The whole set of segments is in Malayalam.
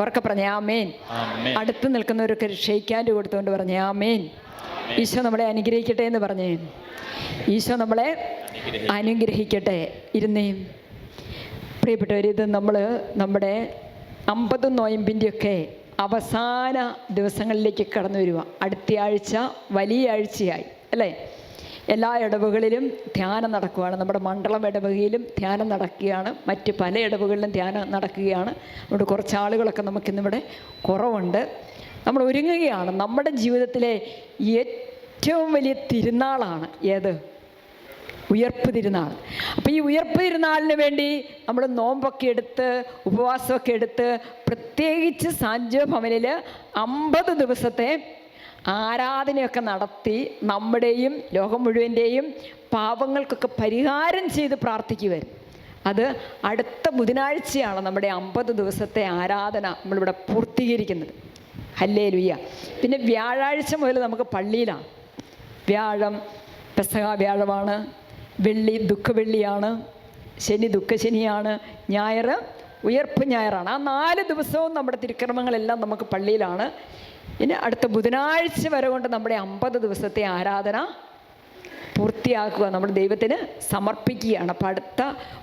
ഉറക്കെ പറഞ്ഞേ ആമേൻ. അടുത്ത് നിൽക്കുന്നവരൊക്കെ ഷെയ്ക്കാൻഡ് കൊടുത്തുകൊണ്ട് പറഞ്ഞേ ആമേൻ. ഈശോ നമ്മളെ അനുഗ്രഹിക്കട്ടെ എന്ന് പറഞ്ഞേ. ഈശോ നമ്മളെ അനുഗ്രഹിക്കട്ടെ. ഇരുന്നേ പ്രിയപ്പെട്ടവർ, ഇത് നമ്മുടെ 50 നോയമ്പിൻ്റെയൊക്കെ അവസാന ദിവസങ്ങളിലേക്ക് കടന്നു വരിക. അടുത്ത ആഴ്ച വലിയ ആഴ്ചയായി അല്ലേ? എല്ലാ ഇടവകളിലും ധ്യാനം നടക്കുകയാണ്. നമ്മുടെ മണ്ഡലം ഇടവകയിലും ധ്യാനം നടക്കുകയാണ്. മറ്റ് പല ഇടവകളിലും ധ്യാനം നടക്കുകയാണ്. അതുകൊണ്ട് കുറച്ച് ആളുകളൊക്കെ നമുക്കിന്നിവിടെ കുറവുണ്ട്. നമ്മൾ ഒരുങ്ങുകയാണ്. നമ്മുടെ ജീവിതത്തിലെ ഏറ്റവും വലിയ തിരുനാളാണ് ഏത്? ഉയർപ്പ് തിരുനാൾ. അപ്പോൾ ഈ ഉയർപ്പ് തിരുനാളിന് വേണ്ടി നമ്മൾ നോമ്പൊക്കെ എടുത്ത് ഉപവാസമൊക്കെ എടുത്ത് പ്രത്യേകിച്ച് സാൻജോ ഭവനിൽ 50 ദിവസത്തെ ആരാധനയൊക്കെ നടത്തി നമ്മുടെയും ലോകം മുഴുവൻ്റെയും പാപങ്ങൾക്കൊക്കെ പരിഹാരം ചെയ്ത് പ്രാർത്ഥിക്കുമായിരുന്നു. അത് അടുത്ത ബുധനാഴ്ചയാണ് നമ്മുടെ 50 ദിവസത്തെ ആരാധന നമ്മളിവിടെ പൂർത്തീകരിക്കുന്നത്. ഹല്ലേലൂയ. പിന്നെ വ്യാഴാഴ്ച മുതൽ നമുക്ക് പള്ളിയിലാണ്. വ്യാഴം പെസഹ വ്യാഴമാണ്, വെള്ളി ദുഃഖവെള്ളിയാണ്, ശനി ദുഃഖശനിയാണ്, ഞായർ ഉയർപ്പ് ഞായറാണ്. ആ 4 ദിവസവും നമ്മുടെ തിരുക്കർമ്മങ്ങളെല്ലാം നമുക്ക് പള്ളിയിലാണ്. ഇനി അടുത്ത ബുധനാഴ്ച വരെ കൊണ്ട് നമ്മുടെ 50 ദിവസത്തെ ആരാധന പൂർത്തിയാക്കുക, നമ്മൾ ദൈവത്തിന് സമർപ്പിക്കുകയാണ്. അപ്പം അടുത്ത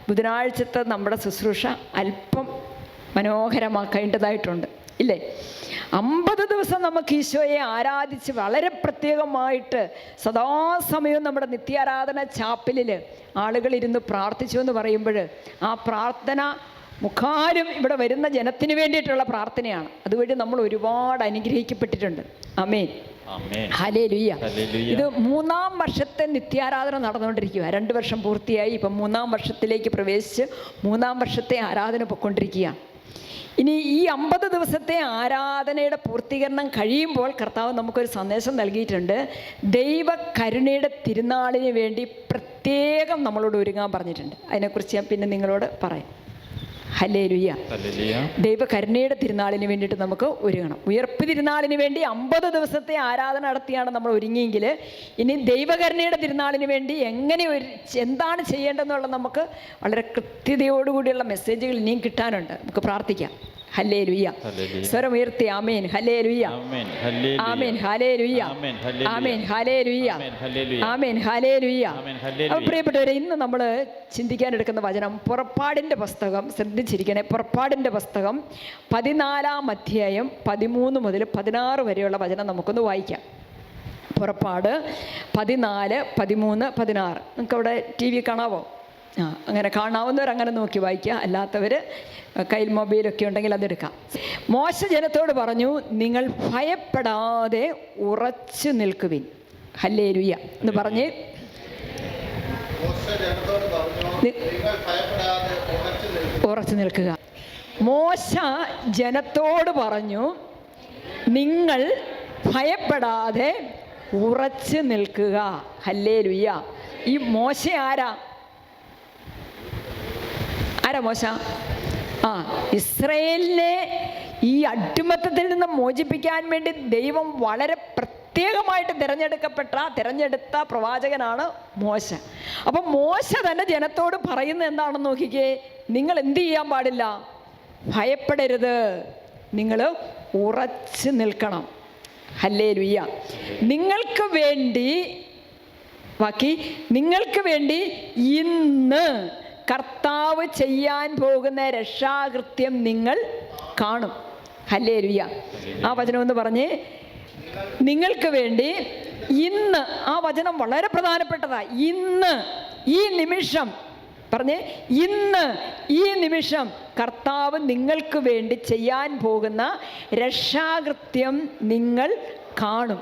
ബുധനാഴ്ചത്തെ നമ്മുടെ ശുശ്രൂഷ അല്പം മനോഹരമാക്കേണ്ടതായിട്ടുണ്ട് ഇല്ലേ? 50 ദിവസം നമുക്ക് ഈശോയെ ആരാധിച്ച് വളരെ പ്രത്യേകമായിട്ട് സദാസമയവും നമ്മുടെ നിത്യാരാധന ചാപ്പലിൽ ആളുകളിരുന്ന് പ്രാർത്ഥിച്ചു എന്ന് പറയുമ്പോൾ ആ പ്രാർത്ഥന മുഖാലും ഇവിടെ വരുന്ന ജനത്തിന് വേണ്ടിയിട്ടുള്ള പ്രാർത്ഥനയാണ്. അതുവഴി നമ്മൾ ഒരുപാട് അനുഗ്രഹിക്കപ്പെട്ടിട്ടുണ്ട്. ആമേൻ, ഹല്ലേലൂയ. ഇത് 3-ാം വർഷത്തെ നിത്യാരാധന നടന്നുകൊണ്ടിരിക്കുക. 2 വർഷം പൂർത്തിയായി. ഇപ്പം 3-ാം വർഷത്തിലേക്ക് പ്രവേശിച്ച് 3-ാം വർഷത്തെ ആരാധന പൊയ്ക്കൊണ്ടിരിക്കുകയാണ്. ഇനി ഈ 50 ദിവസത്തെ ആരാധനയുടെ പൂർത്തീകരണം കഴിയുമ്പോൾ കർത്താവ് നമുക്കൊരു സന്ദേശം നൽകിയിട്ടുണ്ട്. ദൈവ കരുണയുടെ തിരുനാളിന് വേണ്ടി പ്രത്യേകം നമ്മളോട് ഒരുങ്ങാൻ പറഞ്ഞിട്ടുണ്ട്. അതിനെക്കുറിച്ച് ഞാൻ പിന്നെ നിങ്ങളോട് പറയാം. ഹല്ലേലൂയ. ദൈവ കരുണയുടെ തിരുനാളിന് വേണ്ടിയിട്ട് നമുക്ക് ഒരുങ്ങണം. ഉയർപ്പ് തിരുനാളിന് വേണ്ടി 50 ദിവസത്തെ ആരാധന നടത്തിയാണ് നമ്മൾ ഒരുങ്ങിയെങ്കിൽ ഇനി ദൈവകരുണയുടെ തിരുനാളിന് വേണ്ടി എന്താണ് ചെയ്യേണ്ടതെന്നുള്ള നമുക്ക് വളരെ കൃത്യതയോടുകൂടിയുള്ള മെസ്സേജുകൾ ഇനിയും കിട്ടാനുണ്ട്. നമുക്ക് പ്രാർത്ഥിക്കാം. ഹല്ലേലൂയ. സ്വരം ഉയർത്തി ആമേൻ ഹല്ലേലൂയ, ആമേൻ ഹല്ലേലൂയ, ആമേൻ ഹല്ലേലൂയ, ആമേൻ ഹല്ലേലൂയ. അപ്പോൾ പ്രിയപ്പെട്ടവരെ, ഇന്ന് നമ്മൾ ചിന്തിക്കാനെടുക്കുന്ന വചനം പുറപ്പാടിൻ്റെ പുസ്തകം. ശ്രദ്ധിച്ചിരിക്കണേ. പുറപ്പാടിൻ്റെ പുസ്തകം 14-ാം അധ്യായം 13 മുതൽ 16 വരെയുള്ള വചനം നമുക്കൊന്ന് വായിക്കാം. പുറപ്പാട് 14, 13, 16. നിങ്ങൾക്കവിടെ TV കാണാവോ? അങ്ങനെ കാണാവുന്നവരങ്ങനെ നോക്കി വായിക്കുക. അല്ലാത്തവർ കയ്യിൽ മൊബൈലൊക്കെ ഉണ്ടെങ്കിൽ അതെടുക്കാം. മോശ ജനത്തോട് പറഞ്ഞു, നിങ്ങൾ ഭയപ്പെടാതെ ഉറച്ചു നിൽക്കുവിൻ. ഹല്ലേലൂയ എന്ന് പറഞ്ഞ് ഉറച്ചു നിൽക്കുക. മോശ ജനത്തോട് പറഞ്ഞു, നിങ്ങൾ ഭയപ്പെടാതെ ഉറച്ചു നിൽക്കുക. ഹല്ലേലൂയ. ഈ മോശ ആരാ മോശ? ഇസ്രായേലിനെ ഈ അടിമത്തത്തിൽ നിന്ന് മോചിപ്പിക്കാൻ വേണ്ടി ദൈവം വളരെ പ്രത്യേകമായിട്ട് തിരഞ്ഞെടുത്ത പ്രവാചകനാണ് മോശ. അപ്പം മോശ തന്നെ ജനത്തോട് പറയുന്നത് എന്താണെന്ന് നോക്കിക്കേ. നിങ്ങൾ എന്ത് ചെയ്യാൻ പാടില്ല? ഭയപ്പെടരുത്, നിങ്ങൾ ഉറച്ചു നിൽക്കണം. ഹല്ലേലൂയ. നിങ്ങൾക്ക് വേണ്ടി ഇന്ന് കർത്താവ് ചെയ്യാൻ പോകുന്ന രക്ഷാകൃത്യം നിങ്ങൾ കാണും. ഹല്ലേലൂയ. ആ വചനം ഒന്ന് പറഞ്ഞേ. നിങ്ങൾക്ക് വേണ്ടി ഇന്ന്. ആ വചനം വളരെ പ്രധാനപ്പെട്ടതാ. ഇന്ന്, ഈ നിമിഷം പറഞ്ഞേ. ഇന്ന്, ഈ നിമിഷം കർത്താവ് നിങ്ങൾക്ക് വേണ്ടി ചെയ്യാൻ പോകുന്ന രക്ഷാകൃത്യം നിങ്ങൾ കാണും.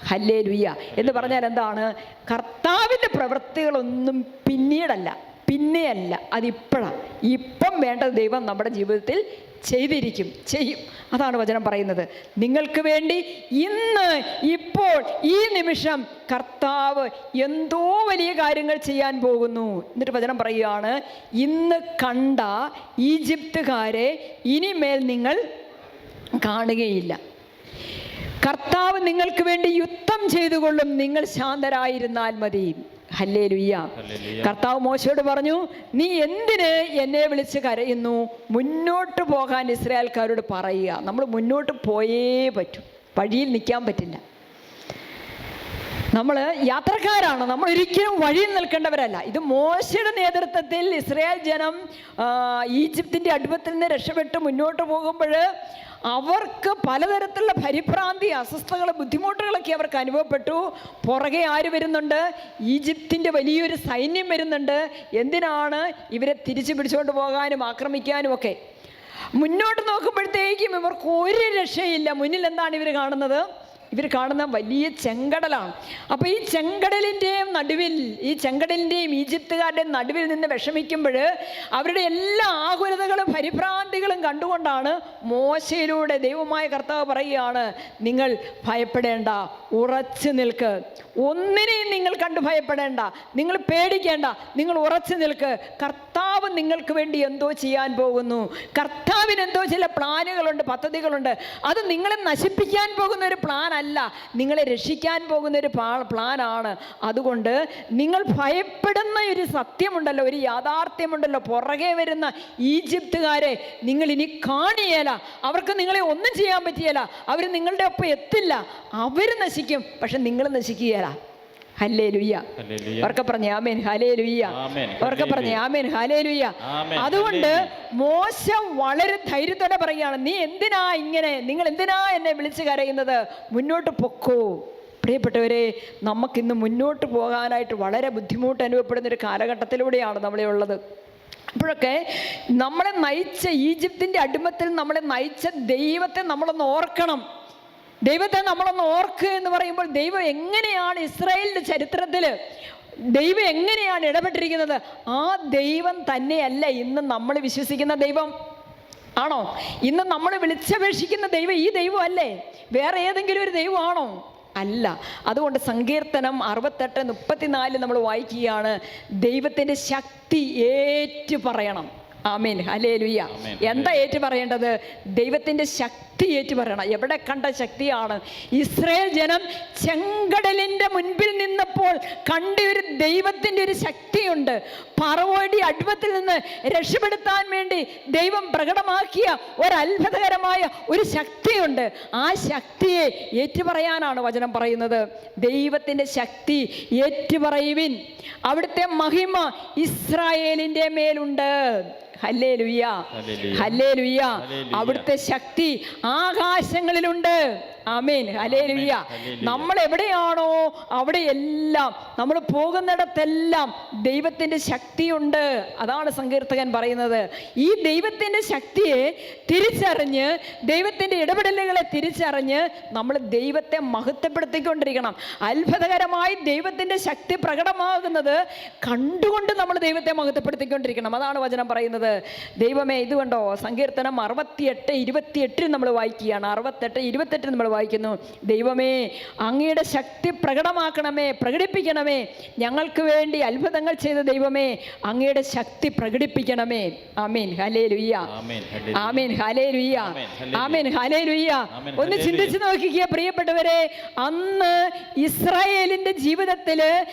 ഹല്ലേലൂയ എന്ന് പറഞ്ഞാൽ എന്താണ്? കർത്താവിൻ്റെ പ്രവൃത്തികളൊന്നും പിന്നെയല്ല, അതിപ്പോഴാണ്. ഇപ്പം വേണ്ടത് ദൈവം നമ്മുടെ ജീവിതത്തിൽ ചെയ്യും. അതാണ് വചനം പറയുന്നത്. നിങ്ങൾക്ക് വേണ്ടി ഇന്ന്, ഇപ്പോൾ, ഈ നിമിഷം കർത്താവ് എന്തോ വലിയ കാര്യങ്ങൾ ചെയ്യാൻ പോകുന്നു. എന്നിട്ട് വചനം പറയുകയാണ്, ഇന്ന് കണ്ട ഈജിപ്തുകാരെ ഇനിമേൽ നിങ്ങൾ കാണുകയില്ല. കർത്താവ് നിങ്ങൾക്ക് വേണ്ടി യുദ്ധം ചെയ്തുകൊള്ളും. നിങ്ങൾ ശാന്തരായിരുന്നാൽ മതി. ഹല്ലേലൂയ. കർത്താവ് മോശയോട് പറഞ്ഞു, നീ എന്തിന് എന്നെ വിളിച്ച് കരയുന്നു? മുന്നോട്ട് പോകാൻ ഇസ്രായേൽക്കാരോട് പറയുക. നമ്മൾ മുന്നോട്ട് പോയേ പറ്റൂ, വഴിയിൽ നിൽക്കാൻ പറ്റില്ല. നമ്മൾ യാത്രക്കാരാണ്, നമ്മൾ ഒരിക്കലും വഴിയിൽ നിൽക്കേണ്ടവരല്ല. ഇത് മോശയുടെ നേതൃത്വത്തിൽ ഇസ്രായേൽ ജനം ഈജിപ്തിൻ്റെ അടിമത്തിൽ നിന്ന് രക്ഷപ്പെട്ട് മുന്നോട്ട് പോകുമ്പോൾ അവർക്ക് പലതരത്തിലുള്ള പരിഭ്രാന്തി, അസ്വസ്ഥതകൾ, ബുദ്ധിമുട്ടുകളൊക്കെ അവർക്ക് അനുഭവപ്പെട്ടു. പുറകെ ആര് വരുന്നുണ്ട്? ഈജിപ്തിൻ്റെ വലിയൊരു സൈന്യം വരുന്നുണ്ട്. എന്തിനാണ്? ഇവരെ തിരിച്ചു പിടിച്ചുകൊണ്ട് പോകാനും ആക്രമിക്കാനും ഒക്കെ. മുന്നോട്ട് നോക്കുമ്പോഴത്തേക്കും ഇവർക്ക് ഒരു രക്ഷയില്ല. മുന്നിൽ എന്താണ് ഇവർ കാണുന്നത്? ഇവർ കാണുന്ന വലിയ ചെങ്കടലാണ്. അപ്പോൾ ഈ ചെങ്കടലിൻ്റെയും നടുവിൽ, ഈ ചെങ്കടലിൻ്റെയും ഈജിപ്തുകാരുടെയും നടുവിൽ നിന്ന് വിഷമിക്കുമ്പോൾ അവരുടെ എല്ലാ ആകുലതകളും പരിഭ്രാന്തികളും കണ്ടുകൊണ്ടാണ് മോശയിലൂടെ ദൈവമായ കർത്താവ് പറയുകയാണ്, നിങ്ങൾ ഭയപ്പെടേണ്ട, ഉറച്ചു നിൽക്ക്. ഒന്നിനെയും നിങ്ങൾ കണ്ടു ഭയപ്പെടേണ്ട, നിങ്ങൾ പേടിക്കേണ്ട, നിങ്ങൾ ഉറച്ചു നിൽക്ക്. കർത്താവ് നിങ്ങൾക്ക് വേണ്ടി എന്തോ ചെയ്യാൻ പോകുന്നു. കർത്താവിന് എന്തോ ചില പ്ലാനുകളുണ്ട്, പദ്ധതികളുണ്ട്. അത് നിങ്ങളെ നശിപ്പിക്കാൻ പോകുന്ന ഒരു പ്ലാൻ അല്ല, നിങ്ങളെ രക്ഷിക്കാൻ പോകുന്ന ഒരു പ്ലാനാണ്. അതുകൊണ്ട് നിങ്ങൾ ഭയപ്പെടുന്ന ഒരു സത്യമുണ്ടല്ലോ, ഒരു യാഥാർത്ഥ്യമുണ്ടല്ലോ, പുറകെ വരുന്ന ഈജിപ്തുകാരെ നിങ്ങൾ ഇനി കാണിയേല. അവർക്ക് നിങ്ങളെ ഒന്നും ചെയ്യാൻ പറ്റിയല്ല, അവർ നിങ്ങളുടെ ഒപ്പം എത്തില്ല, അവർ നശിക്കും, പക്ഷെ നിങ്ങൾ നശിക്കുകയല്ല. ഹല്ലേലൂയ. അവർക്ക് പറഞ്ഞ ആമേൻ ഹല്ലേലൂയ. അവർക്ക് പറഞ്ഞ ആമേൻ ഹല്ലേലൂയ. അതുകൊണ്ട് മോശ വളരെ ധൈര്യത്തോടെ പറയുകയാണ്, നീ എന്തിനാ ഇങ്ങനെ, നിങ്ങൾ എന്തിനാ എന്നെ വിളിച്ച് കരയുന്നത്? മുന്നോട്ട് പൊക്കോ. പ്രിയപ്പെട്ടവരെ, നമുക്കിന്ന് മുന്നോട്ട് പോകാനായിട്ട് വളരെ ബുദ്ധിമുട്ട് അനുഭവപ്പെടുന്നൊരു കാലഘട്ടത്തിലൂടെയാണ് നമ്മളെ ഉള്ളത്. അപ്പോഴൊക്കെ നമ്മളെ നയിച്ച, ഈജിപ്തിൻ്റെ അടിമത്തിൽ നമ്മളെ നയിച്ച ദൈവത്തെ നമ്മളൊന്ന് ഓർക്കണം. ദൈവത്തെ നമ്മളൊന്ന് ഓർക്കുക എന്ന് പറയുമ്പോൾ, ദൈവം എങ്ങനെയാണ് ഇസ്രായേലിൻ്റെ ചരിത്രത്തിൽ ദൈവം എങ്ങനെയാണ് ഇടപെട്ടിരിക്കുന്നത്? ആ ദൈവം തന്നെയല്ല ഇന്ന് നമ്മൾ വിശ്വസിക്കുന്ന ദൈവം. ആണോ? ഇന്ന് നമ്മൾ വിളിച്ചപേക്ഷിക്കുന്ന ദൈവം ഈ ദൈവം അല്ലേ? വേറെ ഏതെങ്കിലും ഒരു ദൈവമാണോ? അല്ല. അതുകൊണ്ട് സങ്കീർത്തനം 68:34 നമ്മൾ വായിക്കുകയാണ്, ദൈവത്തിൻ്റെ ശക്തി ഏറ്റു പറയണം. Amen hallelujah. എന്താ ഏറ്റു പറയേണ്ടത്? ദൈവത്തിൻ്റെ ശക്തി ഏറ്റു പറയണം. എവിടെ കണ്ട ശക്തിയാണ്? ഇസ്രായേൽ ജനം ചെങ്കടലിൻ്റെ മുൻപിൽ നിന്നപ്പോൾ കണ്ട ഒരു ദൈവത്തിൻ്റെ ഒരു ശക്തിയുണ്ട്. ഫറവോയുടെ അടിമത്തിൽ നിന്ന് രക്ഷപ്പെടുത്താൻ വേണ്ടി ദൈവം പ്രകടമാക്കിയ ഒരു അത്ഭുതകരമായ ഒരു ശക്തിയുണ്ട്. ആ ശക്തിയെ ഏറ്റുപറയാനാണ് വചനം പറയുന്നത്. ദൈവത്തിൻ്റെ ശക്തി ഏറ്റുപറയുവിൻ, അവിടുത്തെ മഹിമ ഇസ്രായേലിൻ്റെ മേലുണ്ട്. Hallelujah, hallelujah. അവിടുത്തെ ശക്തി ആകാശങ്ങളിലുണ്ട്. Amen hallelujah. നമ്മൾ എവിടെയാണോ അവിടെയെല്ലാം, നമ്മൾ പോകുന്നിടത്തെല്ലാം ദൈവത്തിൻ്റെ ശക്തിയുണ്ട്. അതാണ് സങ്കീർത്തകൻ പറയുന്നത്. ഈ ദൈവത്തിൻ്റെ ശക്തിയെ തിരിച്ചറിഞ്ഞ്, ദൈവത്തിൻ്റെ ഇടപെടലുകളെ തിരിച്ചറിഞ്ഞ് നമ്മൾ ദൈവത്തെ മഹത്വപ്പെടുത്തിക്കൊണ്ടിരിക്കണം. അത്ഭുതകരമായി ദൈവത്തിൻ്റെ ശക്തി പ്രകടമാകുന്നത് കണ്ടുകൊണ്ട് നമ്മൾ ദൈവത്തെ മഹത്വപ്പെടുത്തിക്കൊണ്ടിരിക്കണം. അതാണ് വചനം പറയുന്നത്. ദൈവമേ, ഇതുകൊണ്ടോ സങ്കീർത്തനം 68:28 നമ്മൾ വായിക്കുകയാണ്. 68:28 നമ്മൾ വായിക്കുന്നു, ദൈവമേ അങ്ങയുടെ ശക്തി പ്രകടമാക്കണമേ, പ്രകടിപ്പിക്കണമേ. ഞങ്ങൾക്ക് വേണ്ടി അത്ഭുതങ്ങൾ ചെയ്ത ദൈവമേ, അങ്ങയുടെ ശക്തി പ്രകടിപ്പിക്കണമേ. ആമേൻ ഹല്ലേലൂയ, ആമേൻ ഹല്ലേലൂയ, ആമേൻ ഹല്ലേലൂയ. ഒന്ന് ചിന്തിച്ചു നോക്കിക്കുക പ്രിയപ്പെട്ടവരെ, അന്ന് ഇസ്രായേലിന്റെ ജീവിതത്തിൽ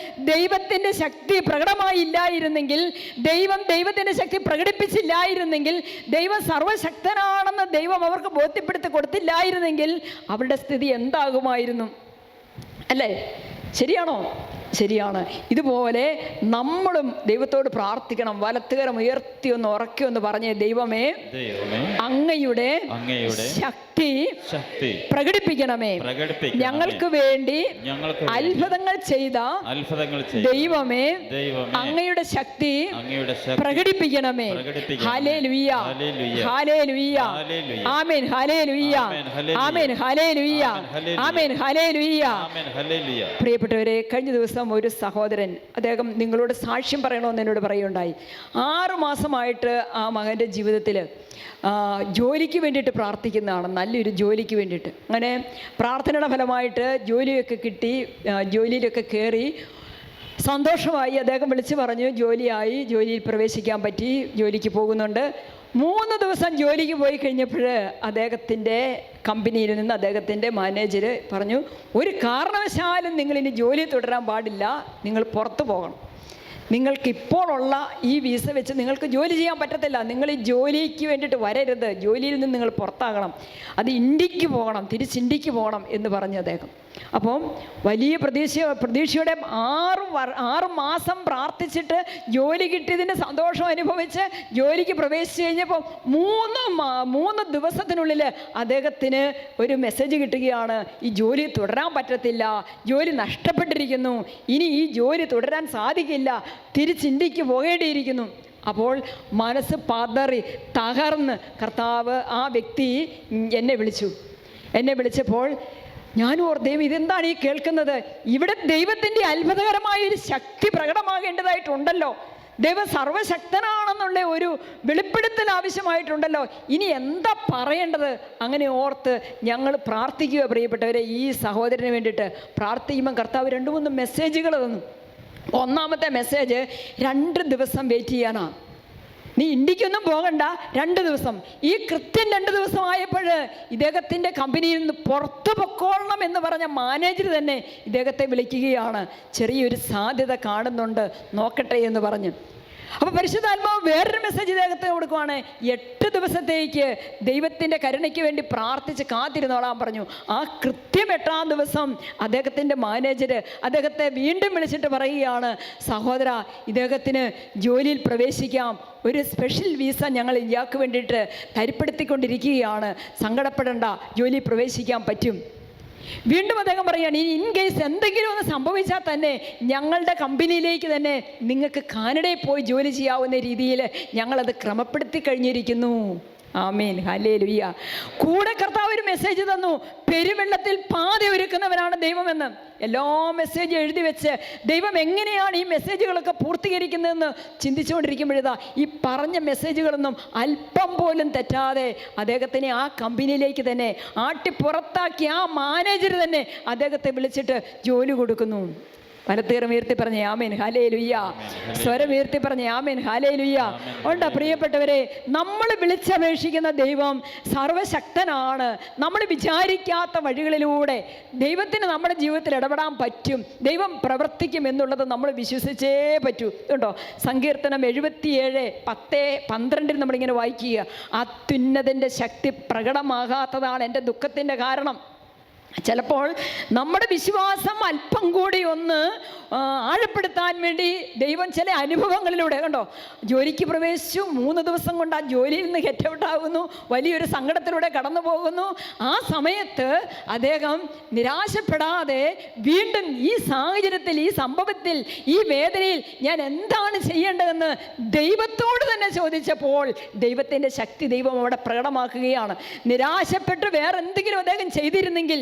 ദൈവത്തിന്റെ ശക്തി പ്രകടമായില്ലായിരുന്നെങ്കിൽ, ദൈവത്തിന്റെ ശക്തി പ്രകടിപ്പിച്ചില്ലായിരുന്നെങ്കിൽ, ദൈവം സർവശക്തനാണെന്ന് ദൈവം അവർക്ക് ബോധ്യപ്പെടുത്തി കൊടുത്തില്ലായിരുന്നെങ്കിൽ അവരുടെ സ്ഥിതി എന്താകുമായിരുന്നു? അല്ലേ? ശരിയാണോ? ശരിയാണ്. ഇതുപോലെ നമ്മളും ദൈവത്തോട് പ്രാർത്ഥിക്കണം. വലത്തുകരം ഉയർത്തി ഒന്ന് ഉറക്കി ഒന്ന് പറഞ്ഞേ, ദൈവമേ അങ്ങയുടെ ശക്തി പ്രകടിപ്പിക്കണമേ. ഞങ്ങൾക്ക് വേണ്ടി അത്ഭുതങ്ങൾ ചെയ്ത ദൈവമേ അങ്ങയുടെ ശക്തി പ്രകടിപ്പിക്കണമേ. ഹല്ലേലൂയ, ഹല്ലേലൂയ, ആമേൻ ഹല്ലേലൂയ, ആമേൻ ഹല്ലേലൂയ, ആമേൻ ഹല്ലേലൂയ. പ്രിയപ്പെട്ടവരെ, കഴിഞ്ഞ ദിവസം ഒരു സഹോദരൻ, അദ്ദേഹം നിങ്ങളോട് സാക്ഷ്യം പറയണമെന്ന് എന്നോട് പറയുകയുണ്ടായി. 6 മാസമായിട്ട് ആ മകൻ്റെ ജീവിതത്തിൽ ജോലിക്ക് വേണ്ടിയിട്ട് പ്രാർത്ഥിക്കുന്നതാണ്, നല്ലൊരു ജോലിക്ക് വേണ്ടിയിട്ട്. അങ്ങനെ പ്രാർത്ഥനയുടെ ഫലമായിട്ട് ജോലിയൊക്കെ കിട്ടി, ജോലിയിലൊക്കെ കയറി സന്തോഷമായി. അദ്ദേഹം വിളിച്ച് പറഞ്ഞു, ജോലിയായി, ജോലിയിൽ പ്രവേശിക്കാൻ പറ്റി, ജോലിക്ക് പോകുന്നുണ്ട്. 3 ദിവസം ജോലിക്ക് പോയി കഴിഞ്ഞപ്പോൾ അദ്ദേഹത്തിൻ്റെ കമ്പനിയിൽ നിന്ന് അദ്ദേഹത്തിൻ്റെ മാനേജർ പറഞ്ഞു, ഒരു കാരണവശാലും നിങ്ങളിനി ജോലി തുടരാൻ പാടില്ല, നിങ്ങൾ പുറത്തു പോകണം. നിങ്ങൾക്കിപ്പോഴുള്ള ഈ വിസ വെച്ച് നിങ്ങൾക്ക് ജോലി ചെയ്യാൻ പറ്റത്തില്ല. നിങ്ങൾ ഈ ജോലിക്ക് വേണ്ടിയിട്ട് വരരുത്, ജോലിയിൽ നിന്ന് നിങ്ങൾ പുറത്താകണം, അത് ഇന്ത്യക്ക് പോകണം, തിരിച്ച് ഇന്ത്യക്ക് പോകണം എന്ന് പറഞ്ഞു അദ്ദേഹം. അപ്പം വലിയ പ്രതീക്ഷയോടെ 6 മാസം പ്രാർത്ഥിച്ചിട്ട് ജോലി കിട്ടിയതിൻ്റെ സന്തോഷം അനുഭവിച്ച് ജോലിക്ക് പ്രവേശിച്ച് കഴിഞ്ഞപ്പോൾ 3 ദിവസത്തിനുള്ളിൽ അദ്ദേഹത്തിന് ഒരു മെസ്സേജ് കിട്ടുകയാണ്, ഈ ജോലി തുടരാൻ പറ്റത്തില്ല, ജോലി നഷ്ടപ്പെട്ടിരിക്കുന്നു, ഇനി ഈ ജോലി തുടരാൻ സാധിക്കില്ല, തിരിച്ച് ഇന്ത്യക്ക് പോകേണ്ടിയിരിക്കുന്നു. അപ്പോൾ മനസ്സ് പതറി തകർന്ന് കർത്താവ് ആ വ്യക്തി എന്നെ വിളിച്ചപ്പോൾ ഞാൻ ഓർത്തേം, ഇതെന്താണ് ഈ കേൾക്കുന്നത്? ഇവിടെ ദൈവത്തിൻ്റെ അത്ഭുതകരമായൊരു ശക്തി പ്രകടമാകേണ്ടതായിട്ടുണ്ടല്ലോ, ദൈവം സർവശക്തനാണെന്നുള്ള ഒരു വെളിപ്പെടുത്തൽ ആവശ്യമായിട്ടുണ്ടല്ലോ, ഇനി എന്താ പറയേണ്ടത്? അങ്ങനെ ഓർത്ത് ഞങ്ങൾ പ്രാർത്ഥിക്കുക. പ്രിയപ്പെട്ടവരെ, ഈ സഹോദരന് വേണ്ടിയിട്ട് പ്രാർത്ഥിക്കുമ്പം കർത്താവ് 2-3 മെസ്സേജുകൾ തന്നു. ഒന്നാമത്തെ മെസ്സേജ്, 2 ദിവസം വെയിറ്റ് ചെയ്യാനാണ്. നീ ഇന്ത്യക്കൊന്നും പോകണ്ട, 2 ദിവസം. ഈ കൃത്യം 2 ദിവസമായപ്പോൾ ഇദ്ദേഹത്തിൻ്റെ കമ്പനിയിൽ നിന്ന് പുറത്തു പൊക്കോളണം എന്ന് പറഞ്ഞ മാനേജർ തന്നെ ഇദ്ദേഹത്തെ വിളിക്കുകയാണ്. ചെറിയൊരു സാധ്യത കാണുന്നുണ്ട്, നോക്കട്ടെ എന്ന് പറഞ്ഞ്. അപ്പോൾ പരിശുദ്ധാത്മാവ് വേറൊരു മെസ്സേജ് ഇദ്ദേഹത്തെ കൊടുക്കുവാണ്, 8 ദിവസത്തേക്ക് ദൈവത്തിൻ്റെ കരുണയ്ക്ക് വേണ്ടി പ്രാർത്ഥിച്ച് കാത്തിരുന്നോളാൻ പറഞ്ഞു. ആ കൃത്യം 8-ാം ദിവസം അദ്ദേഹത്തിൻ്റെ മാനേജർ അദ്ദേഹത്തെ വീണ്ടും വിളിച്ചിട്ട് പറയുകയാണ്, സഹോദര, ഇദ്ദേഹത്തിന് ജോലിയിൽ പ്രവേശിക്കാം, ഒരു സ്പെഷ്യൽ വിസ ഞങ്ങൾ ഇയാൾക്ക് വേണ്ടിയിട്ട് തരപ്പെടുത്തിക്കൊണ്ടിരിക്കുകയാണ്, സങ്കടപ്പെടേണ്ട, ജോലിയിൽ പ്രവേശിക്കാൻ പറ്റും. വീണ്ടും അദ്ദേഹം പറയുകയാണ്, ഇനി ഇൻ കേസ് എന്തെങ്കിലും ഒന്ന് സംഭവിച്ചാൽ തന്നെ ഞങ്ങളുടെ കമ്പനിയിലേക്ക് തന്നെ നിങ്ങൾക്ക് കാനഡയിൽ പോയി ജോലി ചെയ്യാവുന്ന രീതിയിൽ ഞങ്ങളത് ക്രമപ്പെടുത്തി കഴിഞ്ഞിരിക്കുന്നു. ആമേൻ, ഹല്ലേലൂയ. കൂടെ കർത്താവ് ഒരു മെസ്സേജ് തന്നു, പെരുവെള്ളത്തിൽ പാത ഒരുക്കുന്നവനാണ് ദൈവമെന്ന്. എല്ലാ മെസ്സേജും എഴുതി വെച്ച് ദൈവം എങ്ങനെയാണ് ഈ മെസ്സേജുകളൊക്കെ പൂർത്തീകരിക്കുന്നതെന്ന് ചിന്തിച്ചുകൊണ്ടിരിക്കുമ്പോഴേതാ ഈ പറഞ്ഞ മെസ്സേജുകളൊന്നും അല്പം പോലും തെറ്റാതെ അദ്ദേഹത്തിനെ ആ കമ്പനിയിലേക്ക് തന്നെ ആട്ടിപ്പുറത്താക്കി ആ മാനേജർ തന്നെ അദ്ദേഹത്തെ വിളിച്ചിട്ട് ജോലി കൊടുക്കുന്നു. വലത്തേറും ഉയർത്തി പറഞ്ഞേ ആമേൻ, ഹല്ലേലൂയ. സ്വരം ഉയർത്തി പറഞ്ഞേ ആമേൻ, ഹല്ലേലൂയ. ഉണ്ട് പ്രിയപ്പെട്ടവരെ, നമ്മൾ വിളിച്ചപേക്ഷിക്കുന്ന ദൈവം സർവശക്തനാണ്. നമ്മൾ വിചാരിക്കാത്ത വഴികളിലൂടെ ദൈവത്തിന് നമ്മുടെ ജീവിതത്തിൽ ഇടപെടാൻ പറ്റും, ദൈവം പ്രവർത്തിക്കും എന്നുള്ളത് നമ്മൾ വിശ്വസിച്ചേ പറ്റൂ. കേട്ടോ, സങ്കീർത്തനം 77:10-12 നമ്മളിങ്ങനെ വായിക്കുക, അത്യുന്നതൻ്റെ ശക്തി പ്രകടമാകാത്തതാണ് എൻ്റെ ദുഃഖത്തിൻ്റെ കാരണം. ചിലപ്പോൾ നമ്മുടെ വിശ്വാസം അല്പം കൂടി ഒന്ന് ആഴപ്പെടുത്താൻ വേണ്ടി ദൈവം ചില അനുഭവങ്ങളിലൂടെ, കണ്ടോ, ജോലിക്ക് പ്രവേശിച്ചു, 3 ദിവസം കൊണ്ട് ആ ജോലിയിൽ നിന്ന് ഗെറ്റ് ഔട്ട് ആകുന്നു, വലിയൊരു സങ്കടത്തിലൂടെ കടന്നു പോകുന്നു. ആ സമയത്ത് അദ്ദേഹം നിരാശപ്പെടാതെ വീണ്ടും ഈ സാഹചര്യത്തിൽ, ഈ സംഭവത്തിൽ, ഈ വേദനയിൽ ഞാൻ എന്താണ് ചെയ്യേണ്ടതെന്ന് ദൈവത്തോട് തന്നെ ചോദിച്ചപ്പോൾ ദൈവത്തിൻ്റെ ശക്തി ദൈവം അവിടെ പ്രകടമാക്കുകയാണ്. നിരാശപ്പെട്ട് വേറെ എന്തെങ്കിലും അദ്ദേഹം ചെയ്തിരുന്നെങ്കിൽ,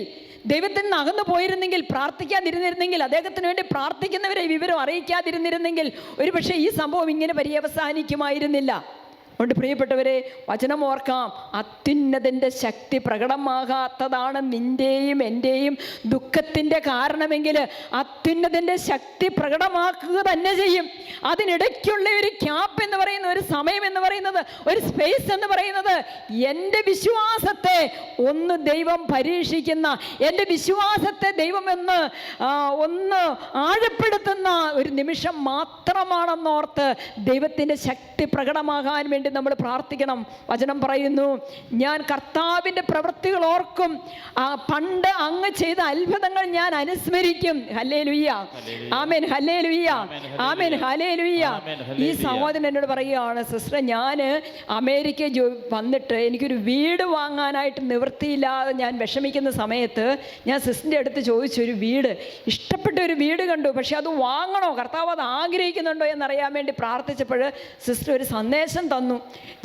ദൈവത്തിൽ നിന്ന് അകന്നു പോയിരുന്നെങ്കിൽ, പ്രാർത്ഥിക്കാതിരുന്നിരുന്നെങ്കിൽ, അദ്ദേഹത്തിന് വേണ്ടി പ്രാർത്ഥിക്കുന്നവരെ വിവരം അറിയിക്കാതിരുന്നിരുന്നെങ്കിൽ ഒരുപക്ഷെ ഈ സംഭവം ഇങ്ങനെ പര്യവസാനിക്കുമായിരുന്നില്ല. അതുകൊണ്ട് പ്രിയപ്പെട്ടവരെ, വചനം ഓർക്കാം, അത്യുന്നതൻ്റെ ശക്തി പ്രകടമാകാത്തതാണ് നിൻ്റെയും എൻ്റെയും ദുഃഖത്തിൻ്റെ കാരണമെങ്കിൽ അത്യുന്നതൻ്റെ ശക്തി പ്രകടമാക്കുക തന്നെ ചെയ്യും. അതിനിടയ്ക്കുള്ള ഒരു ക്യാപ്പ് എന്ന് പറയുന്ന, ഒരു സമയം എന്ന് പറയുന്നത്, ഒരു സ്പേസ് എന്ന് പറയുന്നത്, എൻ്റെ വിശ്വാസത്തെ ഒന്ന് ദൈവം പരീക്ഷിക്കുന്ന, എൻ്റെ വിശ്വാസത്തെ ദൈവം ഒന്ന് ആഴപ്പെടുത്തുന്ന ഒരു നിമിഷം മാത്രമാണെന്നോർത്ത് ദൈവത്തിൻ്റെ ശക്തി പ്രകടമാകാൻ വേണ്ടി നമ്മൾ പ്രാർത്ഥിക്കണം. വചനം പറയുന്നു, ഞാൻ കർത്താവിൻ്റെ പ്രവൃത്തികൾ ഓർക്കും, പണ്ട് അങ്ങ് ചെയ്ത അത്ഭുതങ്ങൾ ഞാൻ അനുസ്മരിക്കും. ഹല്ലേലൂയ, ആമേൻ, ഹല്ലേലൂയ, ആമേൻ, ഹല്ലേലൂയ. ഈ സഹോദരൻ എന്നോട് പറയുകയാണ്, സിസ്റ്റർ, ഞാൻ അമേരിക്ക വന്നിട്ട് എനിക്കൊരു വീട് വാങ്ങാനായിട്ട് നിവൃത്തിയില്ലാതെ ഞാൻ വിഷമിക്കുന്ന സമയത്ത് ഞാൻ സിസ്റ്ററിൻ്റെ അടുത്ത് ചോദിച്ചു, ഒരു വീട്, ഇഷ്ടപ്പെട്ട ഒരു വീട് കണ്ടു, പക്ഷെ അത് വാങ്ങണോ, കർത്താവ് അത് ആഗ്രഹിക്കുന്നുണ്ടോ എന്നറിയാൻ വേണ്ടി പ്രാർത്ഥിച്ചപ്പോൾ സിസ്റ്റർ ഒരു സന്ദേശം തന്നു.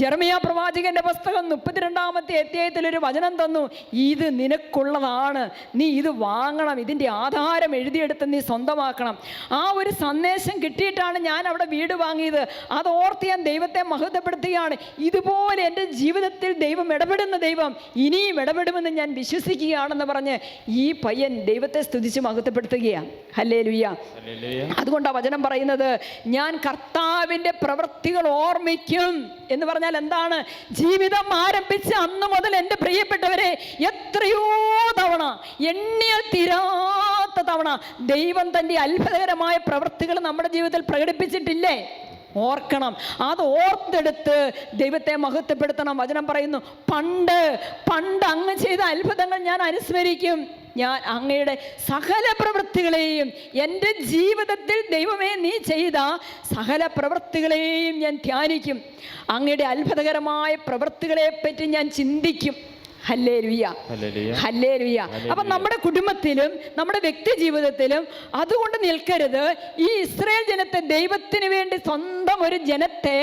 ജെറമ്യാ പ്രവാചകന്റെ പുസ്തകം 32-ാമത്തെ അധ്യായത്തിൽ ഒരു വചനം തന്നു, ഇത് നിനക്കുള്ളതാണ്, നീ ഇത് വാങ്ങണം, ഇതിൻ്റെ ആധാരം എഴുതിയെടുത്ത് നീ സ്വന്തമാക്കണം. ആ ഒരു സന്ദേശം കിട്ടിയിട്ടാണ് ഞാൻ അവിടെ വീട് വാങ്ങിയത്. അതോർത്ത് ഞാൻ ദൈവത്തെ മഹത്വപ്പെടുത്തുകയാണ്. ഇതുപോലെ എൻ്റെ ജീവിതത്തിൽ ദൈവം ഇടപെടുന്ന ദൈവം ഇനിയും ഇടപെടുമെന്ന് ഞാൻ വിശ്വസിക്കുകയാണെന്ന് പറഞ്ഞ് ഈ പയ്യൻ ദൈവത്തെ സ്തുതിച്ച് മഹത്വപ്പെടുത്തുകയാണ്. ഹല്ലേലൂയ. അതുകൊണ്ടാണ് വചനം പറയുന്നത്, ഞാൻ കർത്താവിൻ്റെ പ്രവൃത്തികൾ ഓർമ്മിക്കും. എന്ന് പറഞ്ഞാൽ എന്താണ്? ജീവിതം ആരംഭിച്ച അന്ന് മുതൽ എൻ്റെ പ്രിയപ്പെട്ടവരെ എത്രയോ തവണ, എണ്ണിയാൽ തീരാത്ത തവണ ദൈവം തൻ്റെ അത്ഭുതകരമായ പ്രവൃത്തികൾ നമ്മുടെ ജീവിതത്തിൽ പ്രകടിപ്പിച്ചിട്ടില്ലേ? ഓർക്കണം, അത് ഓർത്തെടുത്ത് ദൈവത്തെ മഹത്വപ്പെടുത്തണം. വചനം പറയുന്നു, പണ്ട് അങ്ങ് ചെയ്ത അത്ഭുതങ്ങൾ ഞാൻ അനുസ്മരിക്കും, ഞാൻ അങ്ങയുടെ സകല പ്രവൃത്തികളെയും, എൻ്റെ ജീവിതത്തിൽ ദൈവമേ നീ ചെയ്ത സകല പ്രവൃത്തികളെയും ഞാൻ ധ്യാനിക്കും, അങ്ങയുടെ അത്ഭുതകരമായ പ്രവൃത്തികളെ പറ്റി ഞാൻ ചിന്തിക്കും. Hallelujah, hallelujah. അപ്പം നമ്മുടെ കുടുംബത്തിലും നമ്മുടെ വ്യക്തി ജീവിതത്തിലും അതുകൊണ്ട് നിൽക്കരുത്. ഈ ഇസ്രായേൽ ജനത്തെ, ദൈവത്തിന് വേണ്ടി സ്വന്തം ഒരു ജനത്തെ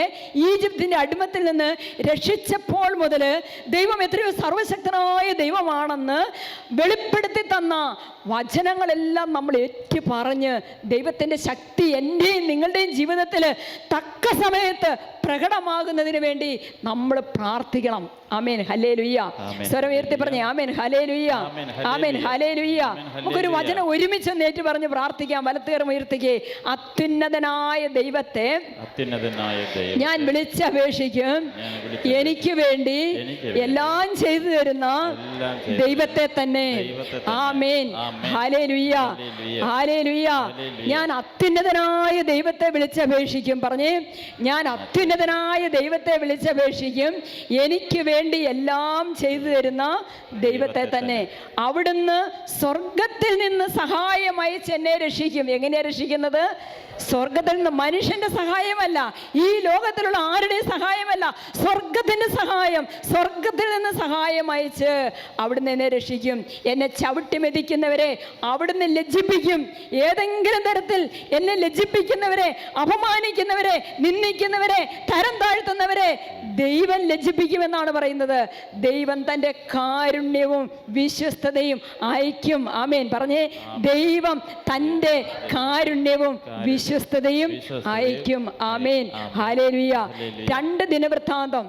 ഈജിപ്തിൻ്റെ അടിമത്തിൽ നിന്ന് രക്ഷിച്ചപ്പോൾ മുതൽ ദൈവം എത്രയോ സർവശക്തനായ ദൈവമാണെന്ന് വെളിപ്പെടുത്തി തന്ന വചനങ്ങളെല്ലാം നമ്മൾ ഏറ്റു പറഞ്ഞ് ദൈവത്തിൻ്റെ ശക്തി എൻ്റെയും നിങ്ങളുടെയും ജീവിതത്തിൽ തക്ക സമയത്ത് പ്രകടമാകുന്നതിന് വേണ്ടി നമ്മൾ പ്രാർത്ഥിക്കണം. ആമേൻ, ഹല്ലേലൂയ. സ്വരം ഉയർത്തി പറഞ്ഞേ ആമേൻ, ഹല്ലേലൂയ, ആമേൻ, ഹല്ലേലൂയ. നമുക്കൊരു വചനം ഒരുമിച്ച് നേറ്റ് പറഞ്ഞ് പ്രാർത്ഥിക്കാം. വലത്തുകരം ഉയർത്തിക്കേ. അത്യുന്നതനായ ദൈവത്തെ ഞാൻ വിളിച്ചപേക്ഷിക്കും, എനിക്ക് വേണ്ടി എല്ലാം ചെയ്തു തരുന്ന ദൈവത്തെ തന്നെ. ആമേൻ, ഹല്ലേലൂയ, ഹല്ലേലൂയ. ഞാൻ അത്യുന്നതനായ ദൈവത്തെ വിളിച്ചപേക്ഷിക്കും. പറഞ്ഞേ, ഞാൻ അത്യുന്നതനായ ദൈവത്തെ വിളിച്ചപേക്ഷിക്കും, എനിക്ക് വേണ്ടി എല്ലാം ചെയ്തു തരുന്ന ദൈവത്തെ തന്നെ. അവിടുന്ന് സ്വർഗത്തിൽ നിന്ന് സഹായം അയച്ച് എന്നെ രക്ഷിക്കും. എങ്ങനെയാണ് രക്ഷിക്കുന്നത്? സ്വർഗത്തിൽ നിന്ന്. മനുഷ്യന്റെ സഹായമല്ല, ഈ ലോകത്തിലുള്ള ആരുടെയും സഹായമല്ല, സ്വർഗത്തിന്റെ സഹായം. സ്വർഗത്തിൽ നിന്ന് സഹായം അയച്ച് അവിടുന്ന് എന്നെ രക്ഷിക്കും. എന്നെ ചവിട്ടി മെതിക്കുന്നവരെ അവിടുന്ന് ലജ്ജിപ്പിക്കും. ഏതെങ്കിലും തരത്തിൽ എന്നെ ലജ്ജിപ്പിക്കുന്നവരെ, അപമാനിക്കുന്നവരെ, നിന്ദിക്കുന്നവരെ, തരം താഴ്ത്തുന്നവരെ ദൈവം ലജ്ജിപ്പിക്കുമെന്നാണ് പറയുന്നത്. ദൈവം തൻ്റെ കാരുണ്യവും വിശ്വസ്തതയും അയക്കും. ആമേൻ പറഞ്ഞേ, ദൈവം തൻ്റെ കാരുണ്യവും വിശ്വസ്തതയും അയക്കും. ആമേൻ, ഹല്ലേലൂയ. 2 ദിനവൃത്താന്തം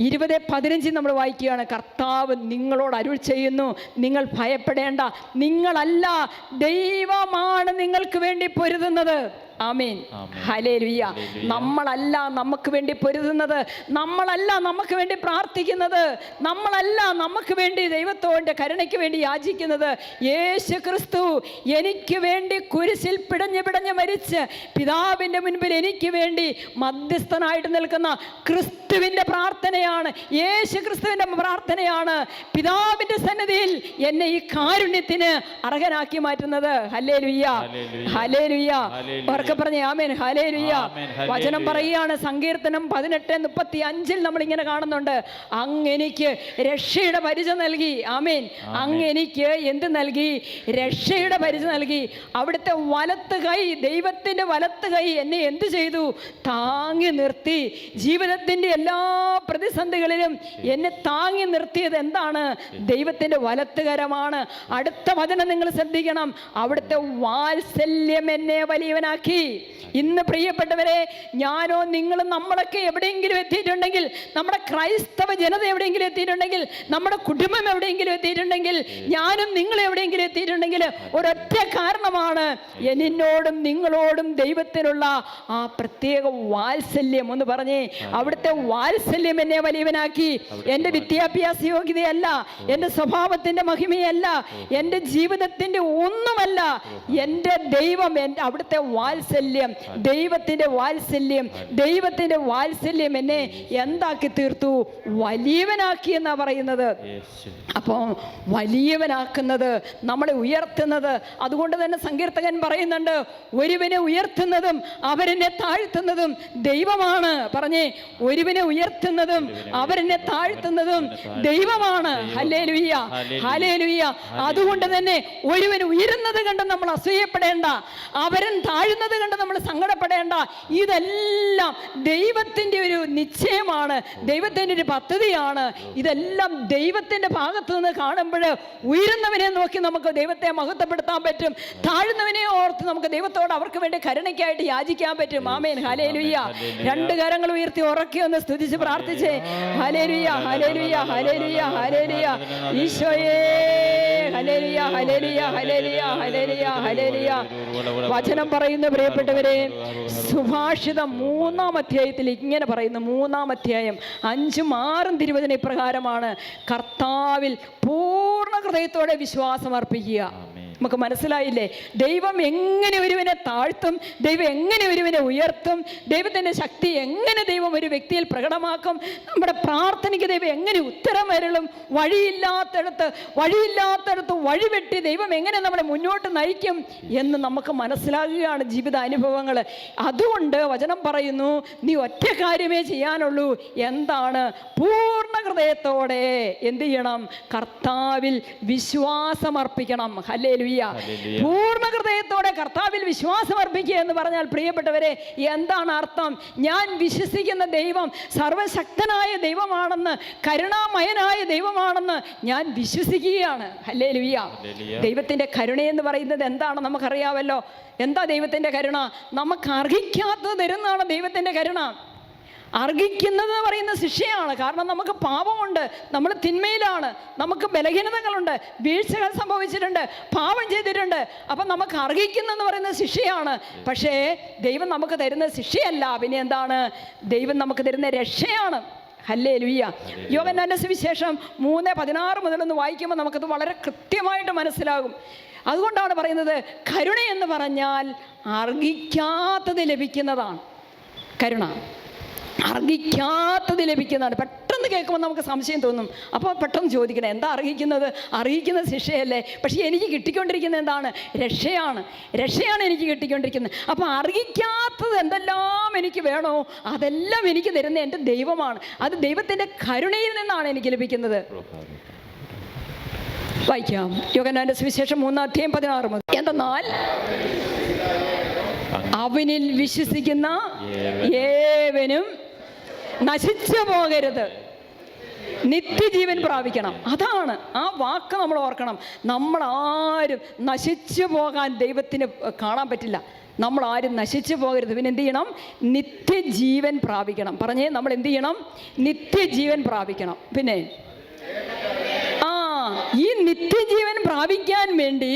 20:15 നമ്മൾ വായിക്കുകയാണ്. കർത്താവ് നിങ്ങളോട് അരുൾ ചെയ്യുന്നു, നിങ്ങൾ ഭയപ്പെടേണ്ട, നിങ്ങളല്ല, ദൈവമാണ് നിങ്ങൾക്ക് വേണ്ടി പൊരുതുന്നത്. ആമേൻ, ഹല്ലേലൂയ. നമ്മളല്ല നമുക്ക് വേണ്ടി പൊരുതുന്നത്, നമ്മളല്ല നമുക്ക് വേണ്ടി പ്രാർത്ഥിക്കുന്നത്, നമ്മളല്ല നമുക്ക് വേണ്ടി ദൈവത്തോടെ കരുണയ്ക്ക് വേണ്ടി യാചിക്കുന്നത്. യേശു ക്രിസ്തു എനിക്ക് വേണ്ടി കുരിശിൽ പിടഞ്ഞ് മരിച്ച് പിതാവിൻ്റെ മുൻപിൽ എനിക്ക് വേണ്ടി മധ്യസ്ഥനായിട്ട് നിൽക്കുന്ന ക്രിസ്തുവിൻ്റെ പ്രാർത്ഥനയാണ്, യേശു ക്രിസ്തുവിൻ്റെ പ്രാർത്ഥനയാണ് പിതാവിൻ്റെ സന്നിധിയിൽ എന്നെ ഈ കാരുണ്യത്തിന് അർഹനാക്കി മാറ്റുന്നത്. Hallelujah, hallelujah. പറഞ്ഞേ ആമേൻ, ഹല്ലേലൂയ. വചനം പറയുകയാണ്, സങ്കീർത്തനം 18:35 നമ്മൾ ഇങ്ങനെ കാണുന്നുണ്ട്, അങ്ങ് എനിക്ക് രക്ഷയുടെ പരിച നൽകി. ആമേൻ, അങ്ങ് എനിക്ക് എന്ത് നൽകി? രക്ഷയുടെ പരിച നൽകി. അവിടുത്തെ വലത്ത് കൈ, ദൈവത്തിൻ്റെ വലത്ത് കൈ എന്നെ എന്ത് ചെയ്തു? താങ്ങി നിർത്തി. ജീവിതത്തിൻ്റെ എല്ലാ പ്രതിസന്ധികളിലും എന്നെ താങ്ങി നിർത്തിയത് എന്താണ്? ദൈവത്തിൻ്റെ വലത്തുകരമാണ്. അടുത്ത വചനം നിങ്ങൾ ശ്രദ്ധിക്കണം, അവിടുത്തെ വാത്സല്യം എന്നെ വലിയവനാക്കി. ഇന്ന് പ്രിയപ്പെട്ടവരെ, ഞാനോ നിങ്ങളും നമ്മളൊക്കെ എവിടെയെങ്കിലും എത്തിയിട്ടുണ്ടെങ്കിൽ, നമ്മുടെ ക്രൈസ്തവ ജനത എവിടെയെങ്കിലും എത്തിയിട്ടുണ്ടെങ്കിൽ, നമ്മുടെ കുടുംബം എവിടെയെങ്കിലും എത്തിയിട്ടുണ്ടെങ്കിൽ, ഞാനും നിങ്ങൾ എവിടെയെങ്കിലും എത്തിയിട്ടുണ്ടെങ്കിൽ, ഒരൊറ്റ കാരണമാണ്, എന്നോടും നിങ്ങളോടും ദൈവത്തിനുള്ള ആ പ്രത്യേക വാത്സല്യം. ഒന്ന് പറഞ്ഞേ, അവിടുത്തെ വാത്സല്യം എന്നെ വലിയവനാക്കി. എൻ്റെ വിദ്യാഭ്യാസ യോഗ്യതയല്ല, എൻ്റെ സ്വഭാവത്തിൻ്റെ മഹിമയല്ല, എൻ്റെ ജീവിതത്തിൻ്റെ ഒന്നുമല്ല, എൻ്റെ ദൈവം, എൻ്റെ അവിടുത്തെ വാത്സല്യം, ദൈവത്തിൻ്റെ വാത്സല്യം, ദൈവത്തിൻ്റെ വാത്സല്യം എന്നെ എന്താക്കി തീർത്തു? വലിയവനാക്കി എന്നാ പറയുന്നത്. അപ്പോൾ വലിയവനാക്കുന്നത്, നമ്മളെ ഉയർത്തുന്നത്. അതുകൊണ്ട് തന്നെ സങ്കീർത്തകൻ പറയുന്നുണ്ട്, ഒരുവനെ ഉയർത്തുന്നതും അവരെന്നെ താഴ്ത്തുന്നതും ദൈവമാണ്. പറഞ്ഞേ, ഒരുവനെ ഉയർത്തുന്നതും അവരെന്നെ താഴ്ത്തുന്നതും ദൈവമാണ്. Hallelujah, hallelujah. അതുകൊണ്ട് തന്നെ ഒരുവൻ ഉയരുന്നത് കണ്ട് നമ്മൾ അസൂയപ്പെടേണ്ട, അവരൻ താഴുന്നത് കണ്ട് നമ്മൾ സങ്കടപ്പെടേണ്ട. ഇതെല്ലാം ദൈവത്തിൻ്റെ ഒരു നിശ്ചയമാണ്, ദൈവത്തിൻ്റെ ഒരു പദ്ധതിയാണ്. ഇതെല്ലാം ദൈവത്തിൻ്റെ ഭാഗത്ത് നിന്ന് കാണുമ്പോൾ ഉയരുന്നവനെ നോക്കി നമുക്ക് ദൈവത്തെ മഹത്വപ്പെടുത്താൻ പറ്റും, താഴുന്നവനെ ഓർത്ത് നമുക്ക് ദൈവത്തോട് അവർക്ക് വേണ്ടി കരുണയ്ക്കായിട്ട് യാചിക്കാൻ പറ്റും. ആമേൻ, ഹല്ലേലൂയ. 2 കരങ്ങൾ ഉയർത്തി ഉറക്കി ഒന്ന് സ്തുതിച്ച് പ്രാർത്ഥിച്ചേ. ഹല്ലേലൂയ, ഹല്ലേലൂയ, ഹല്ലേലൂയ, ഹല്ലേലൂയ. ഈശോയേ ഹല്ലേലൂയ ഹല്ലേലൂയ ഹല്ലേലൂയ ഹല്ലേലൂയ ഹല്ലേലൂയ. വചനം പറയുന്ന പ്രിയപ്പെട്ടവരെ, സുഭാഷിതം 3-ാം അധ്യായത്തിൽ ഇങ്ങനെ പറയുന്നു. 3-ാം അധ്യായം 5-ഉം 6-ഉം തിരുവചന ഇപ്രകാരമാണ്: കർത്താവിൽ പൂർണ്ണ ഹൃദയത്തോടെ വിശ്വാസം അർപ്പിക്കുക. നമുക്ക് മനസ്സിലായില്ലേ? ദൈവം എങ്ങനെ ഒരുവനെ താഴ്ത്തും, ദൈവം എങ്ങനെ ഒരുവനെ ഉയർത്തും, ദൈവത്തിൻ്റെ ശക്തി എങ്ങനെ ദൈവം ഒരു വ്യക്തിയിൽ പ്രകടമാക്കും, നമ്മുടെ പ്രാർത്ഥനയ്ക്ക് ദൈവം എങ്ങനെ ഉത്തരം വരളും, വഴിയില്ലാത്തടത്ത് വഴിവെട്ടി ദൈവം എങ്ങനെ നമ്മളെ മുന്നോട്ട് നയിക്കും എന്ന് നമുക്ക് മനസ്സിലാകുകയാണ് ജീവിത അനുഭവങ്ങൾ. അതുകൊണ്ട് വചനം പറയുന്നു, നീ ഒറ്റ കാര്യമേ ചെയ്യാനുള്ളൂ. എന്താണ്? പൂർണ്ണ ഹൃദയത്തോടെ എന്ത് ചെയ്യണം? കർത്താവിൽ വിശ്വാസമർപ്പിക്കണം. ഹല്ലേലൂയ. പൂർണ്ണ ഹൃദയത്തോടെ കർത്താവിൽ വിശ്വാസം അർപ്പിക്കുക എന്ന് പറഞ്ഞാൽ പ്രിയപ്പെട്ടവരെ, എന്താണ് അർത്ഥം? ഞാൻ വിശ്വസിക്കുന്ന ദൈവം സർവശക്തനായ ദൈവമാണെന്ന്, കരുണാമയനായ ദൈവമാണെന്ന് ഞാൻ വിശ്വസിക്കുകയാണ്. ഹല്ലേലൂയ. ദൈവത്തിൻ്റെ കരുണയെന്ന് പറയുന്നത് എന്താണ് നമുക്കറിയാമല്ലോ. എന്താ ദൈവത്തിൻ്റെ കരുണ? നമുക്ക് അർഹിക്കാത്തത് തരുന്നതാണ് ദൈവത്തിൻ്റെ കരുണ. അർഹിക്കുന്നത് പറയുന്ന ശിക്ഷയാണ്. കാരണം നമുക്ക് പാപമുണ്ട്, നമ്മൾ തിന്മയിലാണ്, നമുക്ക് ബലഹീനതകളുണ്ട്, വീഴ്ചകൾ സംഭവിച്ചിട്ടുണ്ട്, പാപം ചെയ്തിട്ടുണ്ട്. അപ്പം നമുക്ക് അർഹിക്കുന്നെന്ന് പറയുന്ന ശിക്ഷയാണ്. പക്ഷേ ദൈവം നമുക്ക് തരുന്ന ശിക്ഷയല്ല, പിന്നെ എന്താണ്? ദൈവം നമുക്ക് തരുന്ന രക്ഷയാണ്. ഹല്ലേലൂയ. യോഹന്നാന്റെ സുവിശേഷം 3:16 മുതലൊന്ന് വായിക്കുമ്പോൾ നമുക്കത് വളരെ കൃത്യമായിട്ട് മനസ്സിലാകും. അതുകൊണ്ടാണ് പറയുന്നത്, കരുണ എന്ന് പറഞ്ഞാൽ അർഹിക്കാത്തത് ലഭിക്കുന്നതാണ്. കരുണ അർഹിക്കാത്തത് ലഭിക്കുന്നതാണ്. പെട്ടെന്ന് കേൾക്കുമ്പോൾ നമുക്ക് സംശയം തോന്നും. അപ്പോൾ പെട്ടെന്ന് ചോദിക്കണം, എന്താ അർഹിക്കുന്നത്? അർഹിക്കുന്നത് ശിക്ഷയല്ലേ? പക്ഷേ എനിക്ക് കിട്ടിക്കൊണ്ടിരിക്കുന്നത് എന്താണ്? രക്ഷയാണ് എനിക്ക് കിട്ടിക്കൊണ്ടിരിക്കുന്നത്. അപ്പോൾ അർഹിക്കാത്തത് എന്തെല്ലാം എനിക്ക് വേണോ അതെല്ലാം എനിക്ക് തരുന്ന എൻ്റെ ദൈവമാണ്. അത് ദൈവത്തിൻ്റെ കരുണയിൽ നിന്നാണ് എനിക്ക് ലഭിക്കുന്നത്. വായിക്കാം യോഹന്നാന്റെ സുവിശേഷം 3:16 മുതൽ. എന്തെന്നാൽ അവനിൽ വിശ്വസിക്കുന്ന ഏവനും നശിച്ചു പോകരുത്, നിത്യജീവൻ പ്രാപിക്കണം. അതാണ് ആ വാക്ക് നമ്മൾ ഓർക്കണം. നമ്മളാരും നശിച്ചു പോകാൻ ദൈവത്തിന് കാണാൻ പറ്റില്ല. നമ്മളാരും നശിച്ചു പോകരുത്. പിന്നെ എന്ത് ചെയ്യണം? നിത്യജീവൻ പ്രാപിക്കണം. പറഞ്ഞേ, നമ്മൾ എന്ത് ചെയ്യണം? നിത്യജീവൻ പ്രാപിക്കണം. പിന്നെ ഈ നിത്യജീവൻ പ്രാപിക്കാൻ വേണ്ടി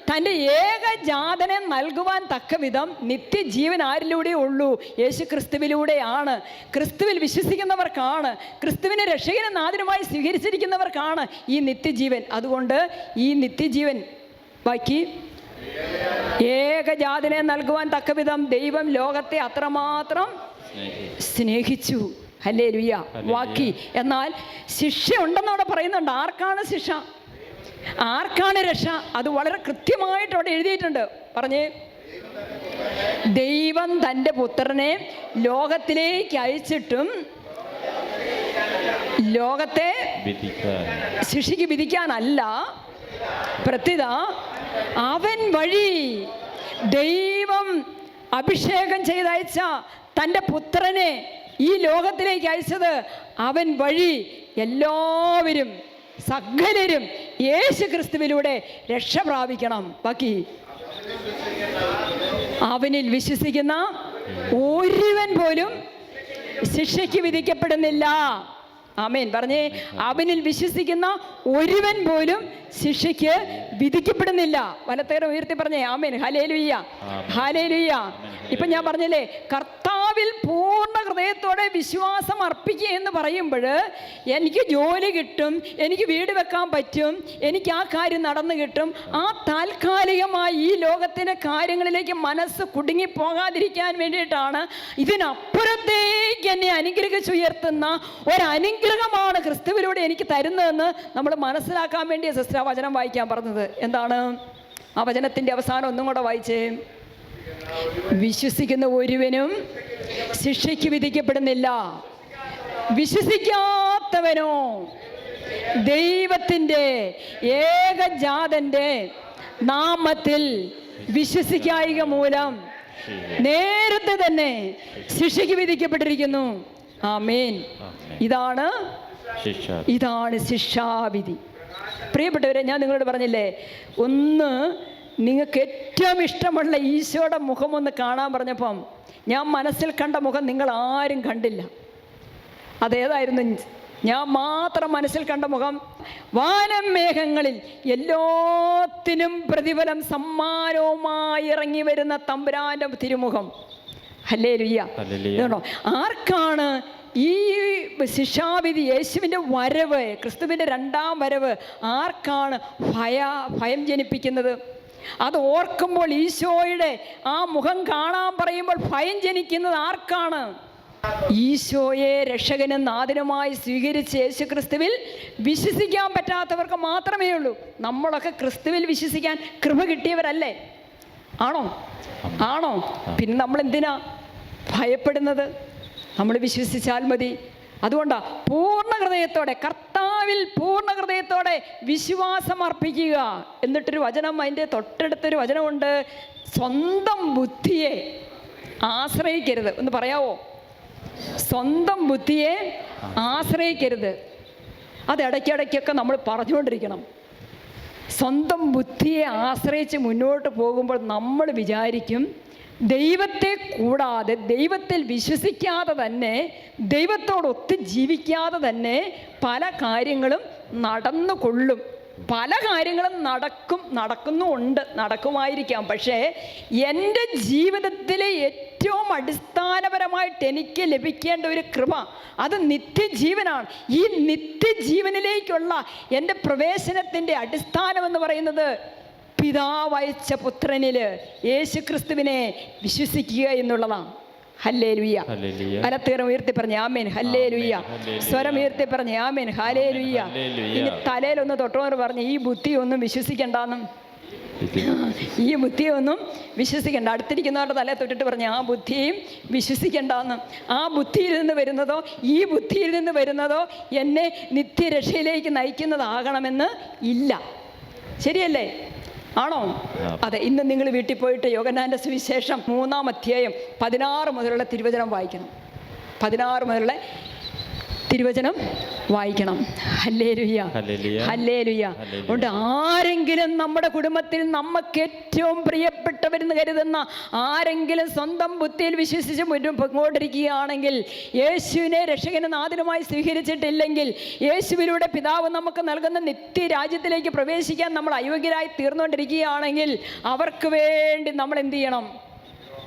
തൻ്റെ ഏകജാതനെ നൽകുവാൻ തക്കവിധം നിത്യജീവൻ ആരിലൂടെ ഉള്ളൂ? യേശു ക്രിസ്തുവിലൂടെയാണ്. ക്രിസ്തുവിൽ വിശ്വസിക്കുന്നവർക്കാണ്, ക്രിസ്തുവിനെ രക്ഷകനും നാഥനുമായി സ്വീകരിച്ചിരിക്കുന്നവർക്കാണ് ഈ നിത്യജീവൻ. അതുകൊണ്ട് ഈ നിത്യജീവൻ ബാക്കി ഏകജാതനെ നൽകുവാൻ തക്കവിധം ദൈവം ലോകത്തെ അത്രമാത്രം സ്നേഹിച്ചു. ഹല്ലേലൂയ. വാക്കി എന്നാൽ ശിക്ഷ ഉണ്ടെന്നവിടെ പറയുന്നുണ്ട്. ആർക്കാണ് ശിക്ഷ? ആർക്കാണ് രക്ഷ? അത് വളരെ കൃത്യമായിട്ട് അവിടെ എഴുതിയിട്ടുണ്ട്. പറഞ്ഞേ, ദൈവം തൻ്റെ പുത്രനെ ലോകത്തിലേക്ക് അയച്ചിട്ടും ലോകത്തെ ശിക്ഷയ്ക്ക് വിധിക്കാനല്ല, പ്രത്യുത അവൻ വഴി ദൈവം അഭിഷേകം ചെയ്തയച്ച തൻ്റെ പുത്രനെ ഈ ലോകത്തിലേക്ക് അയച്ചത് അവൻ വഴി എല്ലാവരും സകലരും യേശു ക്രിസ്തുവിലൂടെ രക്ഷ പ്രാപിക്കണം. ബാക്കി അവനിൽ വിശ്വസിക്കുന്ന ഒരുവൻ പോലും ശിക്ഷയ്ക്ക് വിധിക്കപ്പെടുന്നില്ല. ആമേൻ. പറഞ്ഞേ, അവനിൽ വിശ്വസിക്കുന്ന ഒരുവൻ പോലും ശിക്ഷയ്ക്ക് വിധിക്കപ്പെടുന്നില്ല. വലത്തേറെ ഉയർത്തി പറഞ്ഞേ ആമേൻ. Hallelujah, hallelujah. ഇപ്പം ഞാൻ പറഞ്ഞില്ലേ, കർത്താവിൽ പൂർണ്ണ ഹൃദയത്തോടെ വിശ്വാസം അർപ്പിക്കുക എന്ന് പറയുമ്പോൾ എനിക്ക് ജോലി കിട്ടും, എനിക്ക് വീട് വെക്കാൻ പറ്റും, എനിക്ക് ആ കാര്യം നടന്നു കിട്ടും. ആ താൽക്കാലികമായി ഈ ലോകത്തിൻ്റെ കാര്യങ്ങളിലേക്ക് മനസ്സ് കുടുങ്ങിപ്പോകാതിരിക്കാൻ വേണ്ടിയിട്ടാണ് ഇതിനപ്പുറത്തേക്ക് എന്നെ അനുഗ്രഹിച്ചുയർത്തുന്ന ഒരനുഗ്രഹമാണ് ക്രിസ്തുവിലൂടെ എനിക്ക് തരുന്നതെന്ന് നമ്മൾ മനസ്സിലാക്കാൻ വേണ്ടിയ സിസ്റ്റർ വചനം വായിക്കാൻ പറഞ്ഞത്. എന്താണ് ആ വചനത്തിൻ്റെ അവസാനം? ഒന്നും കൂടെ വായിച്ചേ. വിശ്വസിക്കുന്ന ഒരുവനും ശിക്ഷയ്ക്ക് വിധിക്കപ്പെടുന്നില്ല, വിശ്വസിക്കാത്തവനോ ദൈവത്തിൻ്റെ ഏകജാതന്റെ നാമത്തിൽ വിശ്വസിക്കായിക മൂലം നേരത്തെ തന്നെ ശിക്ഷയ്ക്ക് വിധിക്കപ്പെട്ടിരിക്കുന്നു. ആമേൻ. ഇതാണ് ശിക്ഷാവിധി. പ്രിയപ്പെട്ടവരെ, ഞാൻ നിങ്ങളോട് പറഞ്ഞില്ലേ, ഒന്ന് നിങ്ങൾക്ക് ഏറ്റവും ഇഷ്ടമുള്ള ഈശോയുടെ മുഖം ഒന്ന് കാണാൻ പറഞ്ഞപ്പം ഞാൻ മനസ്സിൽ കണ്ട മുഖം നിങ്ങൾ ആരും കണ്ടില്ല. അതേതായിരുന്നു? ഞാൻ മാത്രം മനസ്സിൽ കണ്ട മുഖം, വാനം മേഘങ്ങളിൽ എല്ലാത്തിനും പ്രതിഫലം സമ്മാനവുമായി ഇറങ്ങി വരുന്ന തമ്പുരാന്റെ തിരുമുഖം. ഹല്ലേലൂയ. ആർക്കാണ് ഈ ശിക്ഷാവിധി, യേശുവിൻ്റെ വരവ്, ക്രിസ്തുവിൻ്റെ രണ്ടാം വരവ് ആർക്കാണ് ഭയം ജനിപ്പിക്കുന്നത്? അത് ഓർക്കുമ്പോൾ, ഈശോയുടെ ആ മുഖം കാണാൻ പറയുമ്പോൾ ഭയം ജനിക്കുന്നത് ആർക്കാണ്? ഈശോയെ രക്ഷകനും നാഥനുമായി സ്വീകരിച്ച് യേശു ക്രിസ്തുവിൽ വിശ്വസിക്കാൻ പറ്റാത്തവർക്ക് മാത്രമേ ഉള്ളൂ. നമ്മളൊക്കെ ക്രിസ്തുവിൽ വിശ്വസിക്കാൻ കൃപ കിട്ടിയവരല്ലേ? ആണോ? പിന്നെ നമ്മൾ എന്തിനാ ഭയപ്പെടുന്നത്? നമ്മൾ വിശ്വസിച്ചാൽ മതി. അതുകൊണ്ടാണ് പൂർണ്ണ ഹൃദയത്തോടെ, കർത്താവിൽ പൂർണ്ണ ഹൃദയത്തോടെ വിശ്വാസം അർപ്പിക്കുക. എന്നിട്ടൊരു വചനം, അതിൻ്റെ തൊട്ടടുത്തൊരു വചനമുണ്ട്, സ്വന്തം ബുദ്ധിയെ ആശ്രയിക്കരുത്. ഒന്ന് പറയാവോ? സ്വന്തം ബുദ്ധിയെ ആശ്രയിക്കരുത്. അത് ഇടയ്ക്കിടയ്ക്കൊക്കെ നമ്മൾ പറഞ്ഞുകൊണ്ടിരിക്കണം. സ്വന്തം ബുദ്ധിയെ ആശ്രയിച്ച് മുന്നോട്ട് പോകുമ്പോൾ നമ്മൾ വിചാരിക്കും, ദൈവത്തെ കൂടാതെ, ദൈവത്തിൽ വിശ്വസിക്കാതെ തന്നെ, ദൈവത്തോടൊത്ത് ജീവിക്കാതെ തന്നെ പല കാര്യങ്ങളും നടന്നുകൊള്ളും. പല കാര്യങ്ങളും നടക്കുമായിരിക്കാം. പക്ഷേ എൻ്റെ ജീവിതത്തിലെ ഏറ്റവും അടിസ്ഥാനപരമായിട്ട് എനിക്ക് ലഭിക്കേണ്ട ഒരു കൃപ, അത് നിത്യജീവനാണ്. ഈ നിത്യജീവനിലേക്കുള്ള എൻ്റെ പ്രവേശനത്തിൻ്റെ അടിസ്ഥാനമെന്ന് പറയുന്നത് പിതാവയച്ച പുത്രനിൽ യേശു ക്രിസ്തുവിനെ വിശ്വസിക്കുക എന്നുള്ളതാണ്. ഹല്ലേലൂയ. കരത്തുകരം ഉയർത്തി പറഞ്ഞ ആമേൻ. ഹല്ലേലൂയ. സ്വരം ഉയർത്തി പറഞ്ഞ ആമേൻ. ഹല്ലേലൂയ. ഇനി തലയിലൊന്ന് തൊട്ടോർ പറഞ്ഞ്, ഈ ബുദ്ധിയൊന്നും വിശ്വസിക്കണ്ടെന്നും, ഈ ബുദ്ധിയൊന്നും വിശ്വസിക്കേണ്ട. അടുത്തിരിക്കുന്നവരുടെ തലയെ തൊട്ടിട്ട് പറഞ്ഞ്, ആ ബുദ്ധിയും വിശ്വസിക്കേണ്ടെന്നും. ആ ബുദ്ധിയിൽ നിന്ന് വരുന്നതോ, ഈ ബുദ്ധിയിൽ നിന്ന് വരുന്നതോ എന്നെ നിത്യരക്ഷയിലേക്ക് നയിക്കുന്നതാകണമെന്ന് ഇല്ല. ശരിയല്ലേ? ആണോ? അതെ. ഇന്ന് നിങ്ങൾ വീട്ടിൽ പോയിട്ട് യോഹന്നാന്റെ സുവിശേഷം 3-ാം അധ്യായം 16 മുതലുള്ള തിരുവചനം വായിക്കണം. 16 മുതലുള്ള തിരുവചനം വായിക്കണം. Hallelujah, hallelujah. അതുകൊണ്ട് ആരെങ്കിലും നമ്മുടെ കുടുംബത്തിൽ നമുക്ക് ഏറ്റവും പ്രിയപ്പെട്ടവരെന്ന് കരുതുന്ന ആരെങ്കിലും സ്വന്തം ബുദ്ധിയിൽ വിശ്വസിച്ച് മുന്നോട്ടിരിക്കുകയാണെങ്കിൽ, യേശുവിനെ രക്ഷകനും നാഥനുമായി സ്വീകരിച്ചിട്ടില്ലെങ്കിൽ, യേശുവിലൂടെ പിതാവ് നമുക്ക് നൽകുന്ന നിത്യരാജ്യത്തിലേക്ക് പ്രവേശിക്കാൻ നമ്മൾ അയോഗ്യരായി തീർന്നുകൊണ്ടിരിക്കുകയാണെങ്കിൽ, അവർക്ക് വേണ്ടി നമ്മൾ എന്ത് ചെയ്യണം?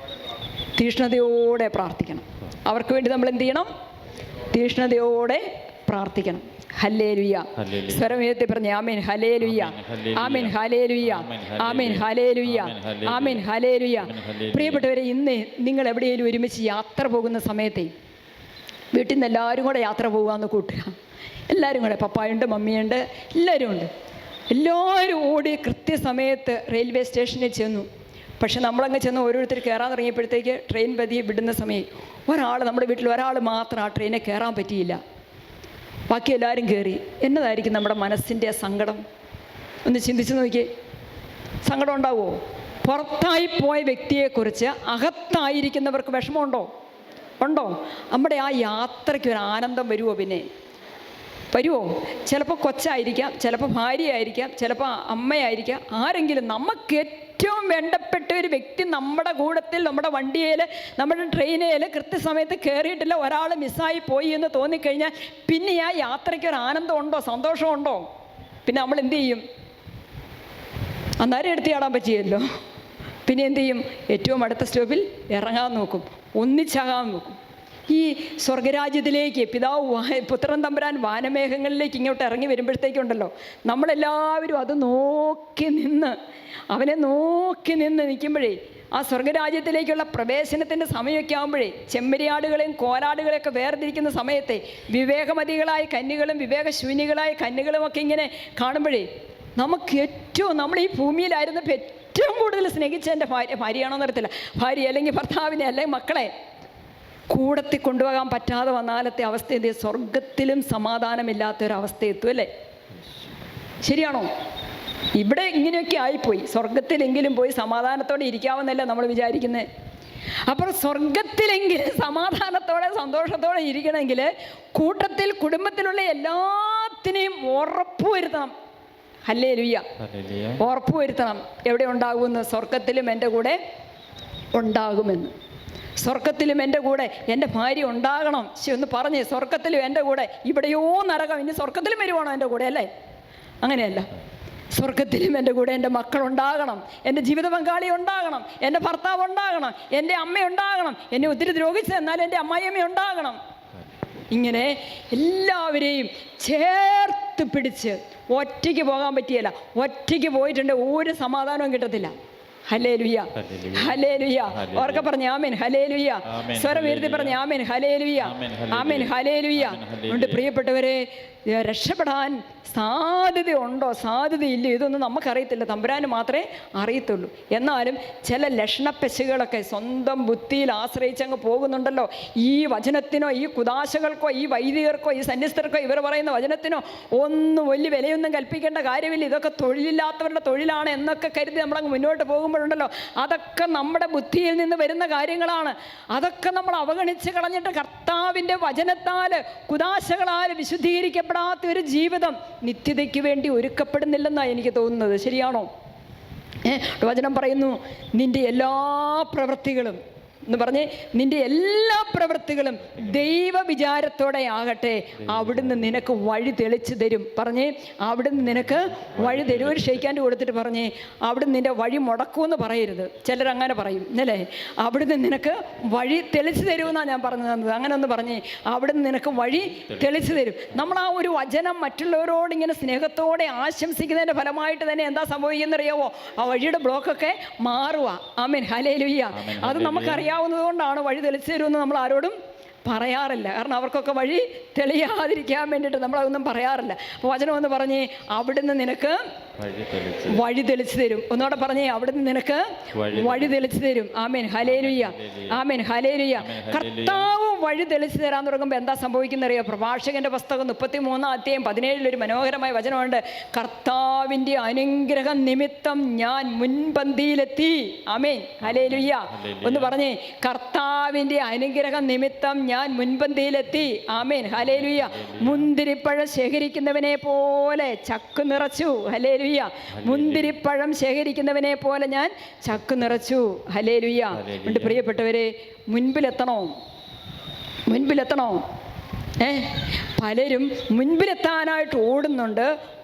തീഷ്ണതയോടെ പ്രാർത്ഥിക്കണം. അവർക്ക് വേണ്ടി നമ്മൾ എന്ത് ചെയ്യണം? തീഷ്ണതയോടെ പ്രാർത്ഥിക്കണം. ഹല്ലേലൂയ. സ്വരം ഉയർത്തി പറഞ്ഞേ ആമേൻ. ഹല്ലേലൂയ, ആമേൻ. ഹല്ലേലൂയ, ആമേൻ. ഹല്ലേലൂയ, ആമേൻ. ഹല്ലേലൂയ. പ്രിയപ്പെട്ടവരെ, ഇന്ന് നിങ്ങൾ എവിടെയെങ്കിലും ഒരുമിച്ച് യാത്ര പോകുന്ന സമയത്തെ, വീട്ടിൽ നിന്ന് എല്ലാവരും കൂടെ യാത്ര പോകാമെന്ന് കൂട്ടുക. എല്ലാവരും കൂടെ, പപ്പായുണ്ട്, മമ്മിയുണ്ട്, എല്ലാവരും ഉണ്ട്. എല്ലാവരും ഓടി കൃത്യസമയത്ത് റെയിൽവേ സ്റ്റേഷനിൽ ചെന്നു. പക്ഷെ നമ്മളങ്ങ് ചെന്ന് ഓരോരുത്തർ കയറാൻ തുടങ്ങിയപ്പോഴത്തേക്ക് ട്രെയിൻ പതിയെ വിടുന്ന സമയം നമ്മുടെ വീട്ടിൽ ഒരാൾ മാത്രം ആ ട്രെയിനെ കയറാൻ പറ്റിയില്ല. ബാക്കി എല്ലാവരും കയറി. എന്നതായിരിക്കും നമ്മുടെ മനസ്സിൻ്റെ സങ്കടം? ഒന്ന് ചിന്തിച്ച് നോക്കിയേ. സങ്കടം ഉണ്ടാവുമോ? പുറത്തായി പോയ വ്യക്തിയെക്കുറിച്ച് അകത്തായിരിക്കുന്നവർക്ക് വിഷമമുണ്ടോ? നമ്മുടെ ആ യാത്രയ്ക്ക് ഒരു ആനന്ദം വരുമോ? പിന്നെ വരുമോ? ചിലപ്പോൾ കൊച്ചായിരിക്കാം, ചിലപ്പോൾ ഭാര്യയായിരിക്കാം, ചിലപ്പോൾ അമ്മയായിരിക്കാം. ആരെങ്കിലും നമുക്ക് ഏറ്റവും വേണ്ടപ്പെട്ട ഒരു വ്യക്തി നമ്മുടെ കൂടത്തിൽ, നമ്മുടെ വണ്ടിയിൽ, നമ്മുടെ ട്രെയിനിൽ കൃത്യസമയത്ത് കയറിയിട്ടില്ല, ഒരാൾ മിസ്സായി പോയി എന്ന് തോന്നിക്കഴിഞ്ഞാൽ പിന്നെ ആ യാത്രയ്ക്ക് ഒരു ആനന്ദം ഉണ്ടോ? സന്തോഷമുണ്ടോ? പിന്നെ നമ്മൾ എന്ത് ചെയ്യും? അന്നേരം എടുത്ത് ചാടാൻ പറ്റിയല്ലോ. പിന്നെ എന്ത് ചെയ്യും? ഏറ്റവും അടുത്ത സ്റ്റോപ്പിൽ ഇറങ്ങാൻ നോക്കും, ഒന്നിച്ചാകാൻ നോക്കും. ഈ സ്വർഗരാജ്യത്തിലേക്ക് പുത്രൻ തമ്പുരാൻ വാനമേഘങ്ങളിലേക്ക് ഇങ്ങോട്ട് ഇറങ്ങി വരുമ്പോഴത്തേക്കുണ്ടല്ലോ, നമ്മളെല്ലാവരും അത് അവനെ നോക്കി നിന്ന് നിൽക്കുമ്പോഴേ, ആ സ്വർഗരാജ്യത്തിലേക്കുള്ള പ്രവേശനത്തിൻ്റെ സമയമൊക്കെ ആകുമ്പോഴേ, ചെമ്മരിയാടുകളെയും കോലാടുകളെയൊക്കെ വേർതിരിക്കുന്ന സമയത്തെ വിവേകമതികളായ കന്യകളും വിവേകശൂന്യകളായ കന്യകളുമൊക്കെ ഇങ്ങനെ കാണുമ്പോഴേ, നമുക്ക് ഏറ്റവും, നമ്മൾ ഈ ഭൂമിയിലായിരുന്നപ്പോൾ ഏറ്റവും കൂടുതൽ സ്നേഹിച്ച എൻ്റെ ഭാര്യയാണോന്ന് അറിയത്തില്ല, ഭാര്യ അല്ലെങ്കിൽ ഭർത്താവിനെ അല്ലെങ്കിൽ മക്കളെ കൂടത്തിൽ കൊണ്ടുപോകാൻ പറ്റാതെ വന്നാലത്തെ അവസ്ഥ എന്ത്? സ്വർഗത്തിലും സമാധാനമില്ലാത്തൊരവസ്ഥ എത്തും അല്ലേ? ശരിയാണോ? ഇവിടെ ഇങ്ങനെയൊക്കെ ആയിപ്പോയി. സ്വർഗത്തിലെങ്കിലും പോയി സമാധാനത്തോടെ ഇരിക്കാമെന്നല്ല നമ്മൾ വിചാരിക്കുന്നത്. അപ്പോൾ സ്വർഗത്തിലെങ്കിലും സമാധാനത്തോടെ സന്തോഷത്തോടെ ഇരിക്കണമെങ്കിൽ കൂട്ടത്തിൽ, കുടുംബത്തിലുള്ള എല്ലാത്തിനെയും ഉറപ്പുവരുത്തണം. ഹല്ലേലൂയ. ഉറപ്പുവരുത്തണം. എവിടെ ഉണ്ടാകുമെന്ന്? സ്വർഗത്തിലും എൻ്റെ കൂടെ ഉണ്ടാകുമെന്ന്. സ്വർഗത്തിലും എൻ്റെ കൂടെ എൻ്റെ ഭാര്യ ഉണ്ടാകണം. ഒന്ന് പറഞ്ഞേ, സ്വർഗത്തിലും എൻ്റെ കൂടെ, ഇവിടെയോ നരകം, ഇനി സ്വർഗത്തിലും വരുവാണോ എൻ്റെ കൂടെ? അല്ലേ, അങ്ങനെയല്ല. സ്വർഗത്തിലും എൻ്റെ കൂടെ എൻ്റെ മക്കളുണ്ടാകണം, എൻ്റെ ജീവിത പങ്കാളി ഉണ്ടാകണം, എൻ്റെ ഭർത്താവ് ഉണ്ടാകണം, എൻ്റെ അമ്മ ഉണ്ടാകണം, എന്നെ ഒത്തിരി ദ്രോഹിച്ചു എന്നാൽ എൻ്റെ അമ്മായിയമ്മ ഉണ്ടാകണം. ഇങ്ങനെ എല്ലാവരെയും ചേർത്ത് പിടിച്ച് ഒറ്റയ്ക്ക് പോകാൻ പറ്റിയല്ല. ഒറ്റയ്ക്ക് പോയിട്ടുണ്ട് ഒരു സമാധാനവും കിട്ടത്തില്ല. Hallelujah, hallelujah. ഓർക്കെ പറഞ്ഞ ആമേൻ, ഹല്ലേലൂയ. സ്വരം ഉയർത്തി പറഞ്ഞ ആമേൻ, ഹല്ലേലൂയ, ആമേൻ, ഹല്ലേലൂയ. അതുകൊണ്ട് പ്രിയപ്പെട്ടവരെ, രക്ഷപ്പെടാൻ സാധ്യതയുണ്ടോ സാധ്യതയില്ല ഇതൊന്നും നമുക്കറിയത്തില്ല, തമ്പുരാന് മാത്രമേ അറിയത്തുള്ളൂ. എന്നാലും ചില ലക്ഷണപ്പെശകളൊക്കെ സ്വന്തം ബുദ്ധിയിൽ ആശ്രയിച്ചങ്ങ് പോകുന്നുണ്ടല്ലോ. ഈ വചനത്തിനോ ഈ കുദാശകൾക്കോ ഈ വൈദികർക്കോ ഈ സന്യസ്തർക്കോ ഇവർ പറയുന്ന വചനത്തിനോ ഒന്നും വലിയ വിലയൊന്നും കൽപ്പിക്കേണ്ട കാര്യമില്ല. ഇതൊക്കെ തൊഴിലില്ലാത്തവരുടെ തൊഴിലാണ് എന്നൊക്കെ കരുതി നമ്മളങ്ങ് മുന്നോട്ട് പോകുമ്പോഴുണ്ടല്ലോ, അതൊക്കെ നമ്മുടെ ബുദ്ധിയിൽ നിന്ന് വരുന്ന കാര്യങ്ങളാണ്. അതൊക്കെ നമ്മൾ അവഗണിച്ച് കളഞ്ഞിട്ട് കർത്താവിൻ്റെ വചനത്താൽ കുദാശകളാൽ വിശുദ്ധീകരിക്കപ്പെടാത്ത ഒരു ജീവിതം നിത്യതയ്ക്ക് വേണ്ടി ഒരുക്കപ്പെടുന്നില്ലെന്നാണ് എനിക്ക് തോന്നുന്നത്. ശരിയാണോ? വചനം പറയുന്നു, നിന്റെ എല്ലാ പ്രവൃത്തികളും എന്ന് പറഞ്ഞ്, നിന്റെ എല്ലാ പ്രവൃത്തികളും ദൈവ വിചാരത്തോടെ ആകട്ടെ, അവിടുന്ന് നിനക്ക് വഴി തെളിച്ചു തരും. പറഞ്ഞേ, അവിടുന്ന് നിനക്ക് വഴി തരും. ഒരു ഷെയ്ക്കാൻ്റെ കൊടുത്തിട്ട് പറഞ്ഞേ, അവിടുന്ന് നിന്റെ വഴി മുടക്കുമെന്ന് പറയരുത്. ചിലരങ്ങനെ പറയും അല്ലേ, അവിടുന്ന് നിനക്ക് വഴി തെളിച്ചു തരുമെന്നാണ് ഞാൻ പറഞ്ഞു തന്നത്. അങ്ങനെ ഒന്ന് പറഞ്ഞേ, അവിടുന്ന് നിനക്ക് വഴി തെളിച്ചു തരും. നമ്മൾ ആ ഒരു വചനം മറ്റുള്ളവരോട് ഇങ്ങനെ സ്നേഹത്തോടെ ആശംസിക്കുന്നതിൻ്റെ ഫലമായിട്ട് തന്നെ എന്താ സംഭവിക്കുന്നറിയാവോ? ആ വഴിയുടെ ബ്ലോക്കൊക്കെ മാറുക. ആമേൻ, ഹല്ലേലൂയ. അത് നമുക്കറിയാവുന്നത് കൊണ്ടാണ് വഴി തെളിച്ചു തരുമെന്ന് നമ്മൾ ആരോടും പറയാറില്ല. കാരണം അവർക്കൊക്കെ വഴി തെളിയാതിരിക്കാൻ വേണ്ടിയിട്ട് നമ്മളതൊന്നും പറയാറില്ല. അപ്പോൾ വചനം എന്ന് പറഞ്ഞേ, അവിടുന്ന് നിനക്ക് വഴി തെളിച്ചു തരും. ഒന്നുകൂടെ പറഞ്ഞേ, അവിടുന്ന് നിനക്ക് വഴി തെളിച്ചു തരും. ആമേൻ, ഹല്ലേലൂയ, ആമേൻ, ഹല്ലേലൂയ. കർത്താവ് വഴി തെളിച്ചു തരാൻ തുടങ്ങുമ്പോൾ എന്താ സംഭവിക്കുന്നറിയോ? പ്രഭാഷകന്റെ പുസ്തകം 33-17 ഒരു മനോഹരമായ വചനമുണ്ട്. കർത്താവിൻ്റെ അനുഗ്രഹം നിമിത്തം ഞാൻ മുൻപന്തിയിലെത്തി. ആമേൻ, ഹല്ലേലൂയ. ഒന്ന് പറഞ്ഞേ, കർത്താവിൻ്റെ അനുഗ്രഹം നിമിത്തം ഞാൻ മുൻപന്തിയിലെത്തി. ആമേൻ, ഹല്ലേലൂയ. മുന്തിരിപ്പഴം ശേഖരിക്കുന്നവനെ പോലെ ചക്ക് നിറച്ചു. ഹല്ലേലൂയ. മുന്തിരിപ്പഴം ശേഖരിക്കുന്നവനെ പോലെ ഞാൻ ചക്ക് നിറച്ചു. ഹല്ലേലൂയ. ഉണ്ട് പ്രിയപ്പെട്ടവരെ, മുൻപിലെത്തണോ? പലരും മുൻപിലെത്താനായിട്ട്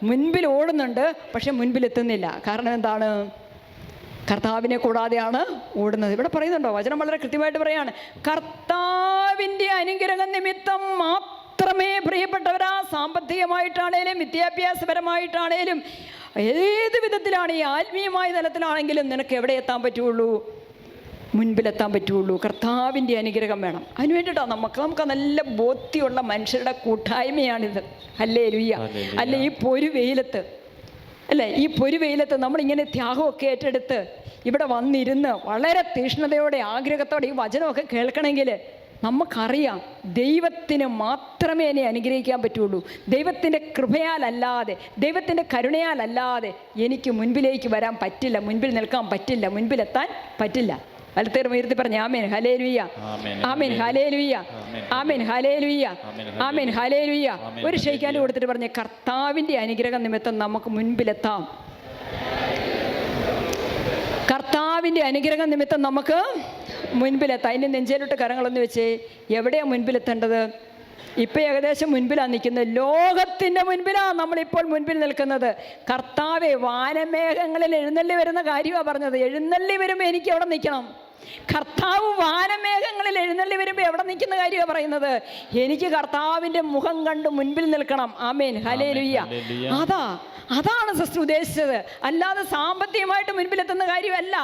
മുൻപിൽ ഓടുന്നുണ്ട്, പക്ഷെ മുൻപിലെത്തുന്നില്ല. കാരണം എന്താണ്? കർത്താവിനെ കൂടാതെയാണ് ഓടുന്നത്. ഇവിടെ പറയുന്നുണ്ടോ? വചനം വളരെ കൃത്യമായിട്ട് പറയാണ്, കർത്താവിൻ്റെ അനുഗ്രഹം നിമിത്തം മാത്രമേ പ്രിയപ്പെട്ടവരാ, സാമ്പത്തികമായിട്ടാണേലും വിദ്യാഭ്യാസപരമായിട്ടാണേലും ഏത് വിധത്തിലാണ്, ഈ ആത്മീയമായ തലത്തിലാണെങ്കിലും നിനക്ക് എവിടെ എത്താൻ പറ്റുള്ളൂ? മുൻപിലെത്താൻ പറ്റുള്ളൂ. കർത്താവിൻ്റെ അനുഗ്രഹം വേണം. അതിന് വേണ്ടിയിട്ടാണ് നമുക്ക് നല്ല ബോധ്യമുള്ള മനുഷ്യരുടെ കൂട്ടായ്മയാണിത്. ഹല്ലേലൂയ. അല്ലെ, ഈ പൊരുവെയിലത്ത് ഈ പൊരുവെയിലത്ത് നമ്മളിങ്ങനെ ത്യാഗമൊക്കെ ഏറ്റെടുത്ത് ഇവിടെ വന്നിരുന്ന് വളരെ തീഷ്ണതയോടെ ആഗ്രഹത്തോടെ ഈ വചനമൊക്കെ കേൾക്കണമെങ്കിൽ നമുക്കറിയാം, ദൈവത്തിന് മാത്രമേ എന്നെ അനുഗ്രഹിക്കാൻ പറ്റുള്ളൂ. ദൈവത്തിൻ്റെ കൃപയാലല്ലാതെ, ദൈവത്തിൻ്റെ കരുണയാലല്ലാതെ എനിക്ക് മുൻപിലേക്ക് വരാൻ പറ്റില്ല, മുൻപിൽ നിൽക്കാൻ പറ്റില്ല, മുൻപിലെത്താൻ പറ്റില്ല. വലത്തേർ ഉയർത്തി പറഞ്ഞ ആമേൻ, ഹല്ലേലൂയ, ആമേൻ, ഹല്ലേലൂയ, ആമേൻ, ഹല്ലേലൂയ, ആമേൻ, ഹല്ലേലൂയ. ഒരു ഷെയ്ക്കാൻ്റെ കൊടുത്തിട്ട് പറഞ്ഞ, കർത്താവിൻ്റെ അനുഗ്രഹം നിമിത്തം നമുക്ക് മുൻപിലെത്താം. കർത്താവിൻ്റെ അനുഗ്രഹം നിമിത്തം നമുക്ക് മുൻപിലെത്താം. അതിൻ്റെ നെഞ്ചേലോട്ട് കരങ്ങളൊന്ന് വെച്ച്, എവിടെയാണ് മുൻപിലെത്തേണ്ടത്? ഇപ്പം ഏകദേശം മുൻപിലാണ് നിൽക്കുന്നത്. ലോകത്തിൻ്റെ മുൻപിലാണ് നമ്മളിപ്പോൾ മുൻപിൽ നിൽക്കുന്നത്. കർത്താവെ, വാനമേഘങ്ങളിൽ എഴുന്നള്ളി വരുന്ന കാര്യമാണ് പറഞ്ഞത്. എഴുന്നള്ളി വരുമ്പോൾ എനിക്ക് എവിടെ നിൽക്കണം? കർത്താവ് വാനമേഘങ്ങളിൽ എഴുന്നള്ളി വരുമ്പോൾ എവിടെ നിൽക്കുന്ന കാര്യമാണ് പറയുന്നത്? എനിക്ക് കർത്താവിൻ്റെ മുഖം കണ്ട് മുൻപിൽ നിൽക്കണം. ആമേൻ, ഹല്ലേലൂയ. അതാണ് സിസ്റ്റർ ഉദ്ദേശിച്ചത്. അല്ലാതെ സാമ്പത്തികമായിട്ട് മുൻപിലെത്തുന്ന കാര്യമല്ല,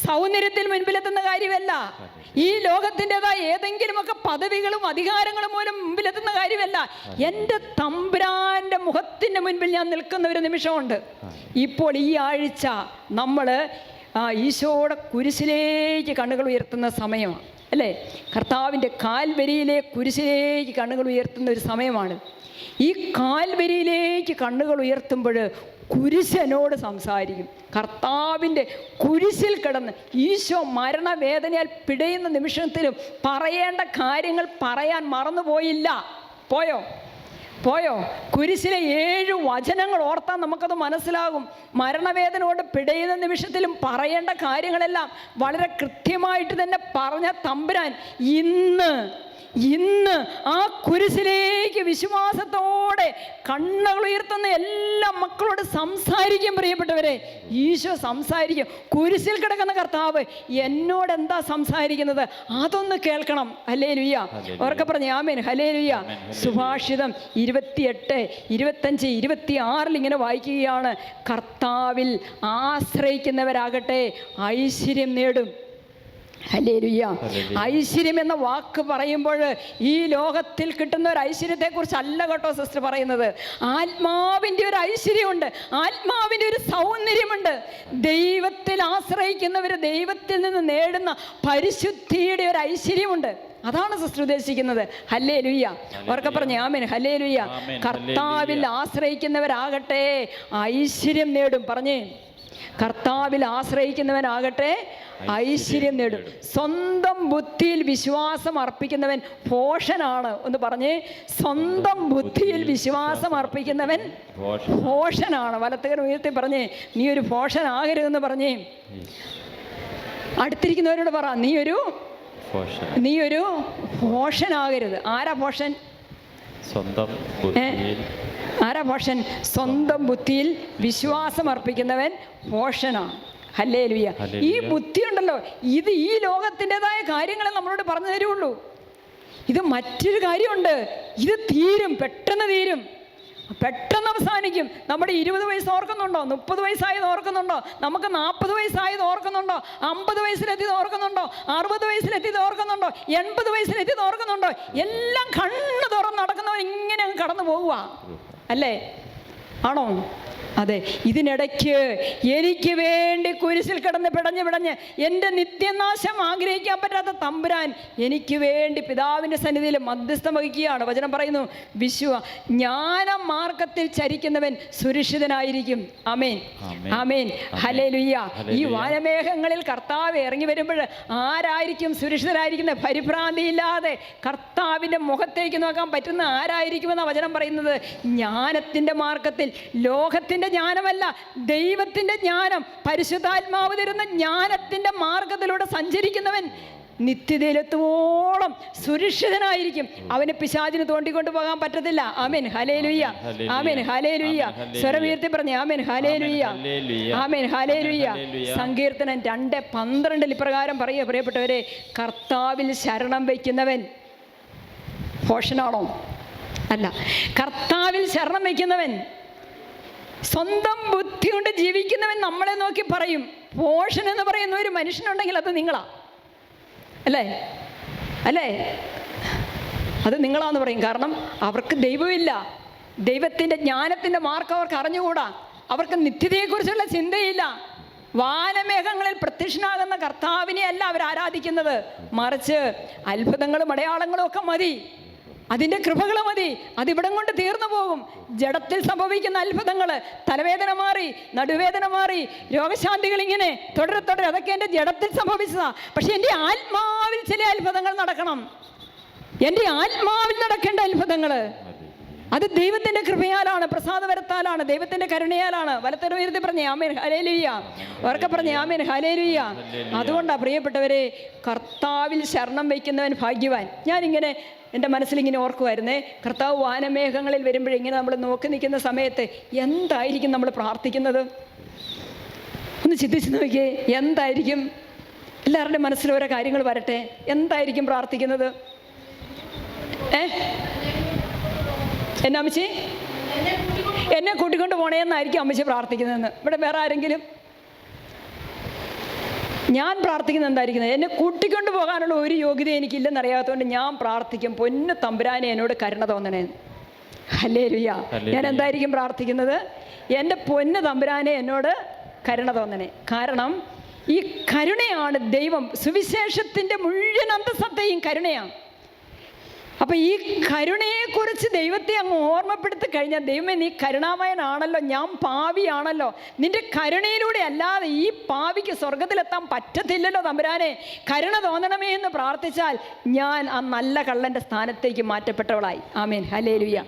സൗന്ദര്യത്തിൽ മുൻപിലെത്തുന്ന കാര്യമല്ല, ഈ ലോകത്തിൻ്റെതായ ഏതെങ്കിലുമൊക്കെ പദവികളും അധികാരങ്ങളും മൂലം മുമ്പിലെത്തുന്ന കാര്യമല്ല. എൻ്റെ തമ്പുരാൻ്റെ മുഖത്തിൻ്റെ മുൻപിൽ ഞാൻ നിൽക്കുന്ന ഒരു നിമിഷമുണ്ട്. ഇപ്പോൾ ഈ ആഴ്ച നമ്മൾ ഈശോയുടെ കുരിശിലേക്ക് കണ്ണുകൾ ഉയർത്തുന്ന സമയമാണ്, അല്ലേ? കർത്താവിൻ്റെ കാൽവരിയിലെ കുരിശിലേക്ക് കണ്ണുകൾ ഉയർത്തുന്ന ഒരു സമയമാണ്. ഈ കാൽവരിയിലേക്ക് കണ്ണുകൾ ഉയർത്തുമ്പോൾ കുരിശനോട് സംസാരിക്കും. കർത്താവിൻ്റെ കുരിശിൽ കിടന്ന് ഈശോ മരണവേദനയാൽ പിടയുന്ന നിമിഷത്തിലും പറയേണ്ട കാര്യങ്ങൾ പറയാൻ മറന്നുപോയില്ല. പോയോ? പോയോ? കുരിശിലെ 7 വചനങ്ങൾ ഓർത്താൽ നമുക്കത് മനസ്സിലാകും. മരണവേദനയോട് പിടയുന്ന നിമിഷത്തിലും പറയേണ്ട കാര്യങ്ങളെല്ലാം വളരെ കൃത്യമായിട്ട് തന്നെ പറഞ്ഞ തമ്പുരാൻ ഇന്ന് ആ കുരിശിലേക്ക് വിശ്വാസത്തോടെ കണ്ണുകൾ ഉയർത്തുന്ന എല്ലാ മക്കളോട് സംസാരിക്കും. പ്രിയപ്പെട്ടവരെ, ഈശോ സംസാരിക്കും. കുരിശിൽ കിടക്കുന്ന കർത്താവ് എന്നോട് എന്താ സംസാരിക്കുന്നത് അതൊന്ന് കേൾക്കണം. ഹല്ലേലൂയ. അവർക്ക് പറഞ്ഞ ആമേൻ. ഹല്ലേലൂയ. സുഭാഷിതം 28, 25, 26 ഇങ്ങനെ വായിക്കുകയാണ്: കർത്താവിൽ ആശ്രയിക്കുന്നവരാകട്ടെ ഐശ്വര്യം നേടും. ഹല്ലേലൂയ. ഐശ്വര്യം എന്ന വാക്ക് പറയുമ്പോൾ ഈ ലോകത്തിൽ കിട്ടുന്ന ഒരു ഐശ്വര്യത്തെക്കുറിച്ച് അല്ല കേട്ടോ സിസ്റ്റർ പറയുന്നത്. ആത്മാവിൻ്റെ ഒരു ഐശ്വര്യമുണ്ട്, ആത്മാവിൻ്റെ ഒരു സൗന്ദര്യമുണ്ട്. ദൈവത്തിൽ ആശ്രയിക്കുന്നവർ ദൈവത്തിൽ നിന്ന് നേടുന്ന പരിശുദ്ധിയുടെ ഒരു ഐശ്വര്യമുണ്ട്. അതാണ് സിസ്റ്റർ ഉദ്ദേശിക്കുന്നത്. ഹല്ലേലൂയ. അവർക്ക് പറഞ്ഞ ആമേൻ. ഹല്ലേലൂയ. കർത്താവിൽ ആശ്രയിക്കുന്നവരാകട്ടെ ഐശ്വര്യം നേടും. പറഞ്ഞേ, കർത്താവിൽ ആശ്രയിക്കുന്നവനാകട്ടെ ഐശ്വര്യം നേടും. സ്വന്തം ബുദ്ധിയിൽ വിശ്വാസം അർപ്പിക്കുന്നവൻ ഭോഷനാണ്. ഒന്ന് പറഞ്ഞേ, സ്വന്തം ബുദ്ധിയിൽ വിശ്വാസം അർപ്പിക്കുന്നവൻ ഭോഷനാണ്. വലത്തുകരം ഉയർത്തി പറഞ്ഞേ, നീ ഒരു ഭോഷനാകരുതെന്ന് പറഞ്ഞേ. അടുത്തിരിക്കുന്നവരോട് പറ, നീ ഒരു ഭോഷനാകരുത്. ആരാ ഭോഷൻ? ആരാ ഭോഷൻ? സ്വന്തം ബുദ്ധിയിൽ വിശ്വാസം അർപ്പിക്കുന്നവൻ ഭോഷനാണ്. ഹല്ലേലൂയ. ഈ ബുദ്ധി ഉണ്ടല്ലോ, ഇത് ഈ ലോകത്തിൻ്റെതായ കാര്യങ്ങളെ നമ്മളോട് പറഞ്ഞു തരുള്ളൂ. ഇത് മറ്റൊരു കാര്യമുണ്ട്, ഇത് തീരും, പെട്ടെന്ന് തീരും, പെട്ടെന്ന് അവസാനിക്കും. നമ്മുടെ 20 വയസ്സ് ഓർക്കുന്നുണ്ടോ? 30 വയസ്സായത് ഓർക്കുന്നുണ്ടോ? നമുക്ക് 40 വയസ്സായത് ഓർക്കുന്നുണ്ടോ? 50 വയസ്സിലെത്തിയത് ഓർക്കുന്നുണ്ടോ? 60 വയസ്സിലെത്തിയത് ഓർക്കുന്നുണ്ടോ? 80 വയസ്സിലെത്തിയത് ഓർക്കുന്നുണ്ടോ? എല്ലാം കണ്ണ് തുറന്ന് നടക്കുന്നവർ ഇങ്ങനെ അങ്ങ് കടന്നു പോവുക അല്ലേ? ആണോ? അതെ. ഇതിനിടയ്ക്ക് എനിക്ക് വേണ്ടി കുരിശിൽ കിടന്ന് പിടഞ്ഞ് എൻ്റെ നിത്യനാശം ആഗ്രഹിക്കാൻ പറ്റാത്ത തമ്പുരാൻ എനിക്ക് വേണ്ടി പിതാവിൻ്റെ സന്നിധിയിൽ മധ്യസ്ഥം വഹിക്കുകയാണ്. വചനം പറയുന്നു, ജ്ഞാന മാർഗത്തിൽ ചരിക്കുന്നവൻ സുരക്ഷിതനായിരിക്കും. ആമേൻ, ആമേൻ. ഹല്ലേലൂയ. ഈ വാനമേഘങ്ങളിൽ കർത്താവ് ഇറങ്ങി വരുമ്പോൾ ആരായിരിക്കും സുരക്ഷിതരായിരിക്കുന്നത്? പരിഭ്രാന്തിയില്ലാതെ കർത്താവിൻ്റെ മുഖത്തേക്ക് നോക്കാൻ പറ്റുന്ന ആരായിരിക്കുമെന്ന വചനം പറയുന്നത്. ജ്ഞാനത്തിൻ്റെ മാർഗത്തിൽ, ലോകത്തിൻ്റെ ജ്ഞാനമല്ല, ദൈവത്തിൻ്റെ ജ്ഞാനം, പരിശുദ്ധാത്മാവ് തരുന്ന ജ്ഞാനത്തിൻ്റെ മാർഗത്തിലൂടെ സഞ്ചരിക്കുന്നവൻ നിത്യതയിലെത്തുവോളം സുരക്ഷിതനായിരിക്കും. അവന് പിശാചിന് തോണ്ടിക്കൊണ്ട് പോകാൻ പറ്റത്തില്ല. ആമേൻ. ഹല്ലേലൂയ. ആമേൻ. ഹല്ലേലൂയ. സ്വരം ഉയർത്തി പറഞ്ഞേ, ആമേൻ. ഹല്ലേലൂയ. ആമേൻ. ഹല്ലേലൂയ. സങ്കീർത്തനം 2:12 ഇപ്രകാരം പറയുക, പ്രിയപ്പെട്ടവരെ, കർത്താവിൽ ശരണം വയ്ക്കുന്നവൻ ഭോഷനാണോ? അല്ല. കർത്താവിൽ ശരണം വയ്ക്കുന്നവൻ, സ്വന്തം ബുദ്ധി കൊണ്ട് ജീവിക്കുന്നവൻ നമ്മളെ നോക്കി പറയും, ഭോഷൻ എന്ന് പറയുന്ന ഒരു മനുഷ്യനുണ്ടെങ്കിൽ അത് നിങ്ങളാ, അല്ലേ? അത് നിങ്ങളാന്ന് പറയും. കാരണം അവർക്ക് ദൈവമില്ല, ദൈവത്തിൻ്റെ ജ്ഞാനത്തിൻ്റെ മാർക്കം അവർക്ക് അറിഞ്ഞുകൂടാ, അവർക്ക് നിത്യതയെക്കുറിച്ചുള്ള ചിന്തയില്ല. വാനമേഘങ്ങളിൽ പ്രത്യക്ഷനാകുന്ന കർത്താവിനെ അല്ല അവർ ആരാധിക്കുന്നത്, മറിച്ച് അത്ഭുതങ്ങളും അടയാളങ്ങളും ഒക്കെ മതി, അതിൻ്റെ കൃപകൾ മതി. അതിവിടം കൊണ്ട് തീർന്നു പോകും. ജഡത്തിൽ സംഭവിക്കുന്ന അത്ഭുതങ്ങൾ, തലവേദന മാറി, നടുവേദന മാറി, രോഗശാന്തികൾ, ഇങ്ങനെ തുടരെ അതൊക്കെ എൻ്റെ ജഡത്തിൽ സംഭവിച്ചതാ. പക്ഷെ എൻ്റെ ആത്മാവിൽ ചില അത്ഭുതങ്ങൾ നടക്കണം. എൻ്റെ ആത്മാവിൽ നടക്കേണ്ട അത്ഭുതങ്ങൾ അത് ദൈവത്തിൻ്റെ കൃപയാലാണ്, പ്രസാദവരത്താലാണ്, ദൈവത്തിൻ്റെ കരുണയാലാണ്. വലത്തര ഉയർത്തി പറഞ്ഞേ, ആമേൻ. ഹല്ലേലൂയ. ഉറക്കെ പറഞ്ഞേ, ആമേൻ. ഹല്ലേലൂയ. അതുകൊണ്ടാണ് പ്രിയപ്പെട്ടവരെ, കർത്താവിൽ ശരണം വയ്ക്കുന്നവൻ ഭാഗ്യവാൻ. ഞാനിങ്ങനെ എൻ്റെ മനസ്സിലിങ്ങനെ ഓർക്കുമായിരുന്നേ, കർത്താവ് വാനമേഘങ്ങളിൽ വരുമ്പോഴിങ്ങനെ നമ്മൾ നോക്കി നിൽക്കുന്ന സമയത്ത് എന്തായിരിക്കും നമ്മൾ പ്രാർത്ഥിക്കുന്നത്? ഒന്ന് ചിന്തിച്ച് നോക്കിയേ, എന്തായിരിക്കും? എല്ലാവരുടെയും മനസ്സിൽ ഓരോ കാര്യങ്ങൾ വരട്ടെ. എന്തായിരിക്കും പ്രാർത്ഥിക്കുന്നത്? എന്നാ അമ്മച്ചി? എന്നെ കൂട്ടിക്കൊണ്ട് പോണേന്നായിരിക്കും അമ്മച്ചി പ്രാർത്ഥിക്കുന്നതെന്ന്. ഇവിടെ വേറെ ആരെങ്കിലും? ഞാൻ പ്രാർത്ഥിക്കുന്നത് എന്തായിരിക്കുന്നത്? എന്നെ കൂട്ടിക്കൊണ്ട് പോകാനുള്ള ഒരു യോഗ്യത എനിക്കില്ലെന്നറിയാത്തതുകൊണ്ട് ഞാൻ പ്രാർത്ഥിക്കും, പൊന്നു തമ്പുരാനെ എന്നോട് കരുണ തോന്നണേ. ഹല്ലേലൂയ. ഞാൻ എന്തായിരിക്കും പ്രാർത്ഥിക്കുന്നത്? എൻ്റെ പൊന്നു തമ്പുരാനെ എന്നോട് കരുണ തോന്നണേ. കാരണം ഈ കരുണയാണ് ദൈവം, സുവിശേഷത്തിൻ്റെ മുഴുവൻ അന്തസത്തയും കരുണയാണ്. അപ്പം ഈ കരുണയെക്കുറിച്ച് ദൈവത്തെ അങ്ങ് ഓർമ്മപ്പെടുത്തി കഴിഞ്ഞാൽ, ദൈവമേ നീ കരുണാമയനാണല്ലോ, ഞാൻ പാപിയാണല്ലോ, നിന്റെ കരുണയിലൂടെ അല്ലാതെ ഈ പാപിക്ക് സ്വർഗത്തിലെത്താൻ പറ്റത്തില്ലല്ലോ തമ്പുരാനെ, കരുണ തോന്നണമേ എന്ന് പ്രാർത്ഥിച്ചാൽ ഞാൻ ആ നല്ല കള്ളൻ്റെ സ്ഥാനത്തേക്ക് മാറ്റപ്പെട്ടവളായി. ആമേൻ ഹല്ലേലൂയ,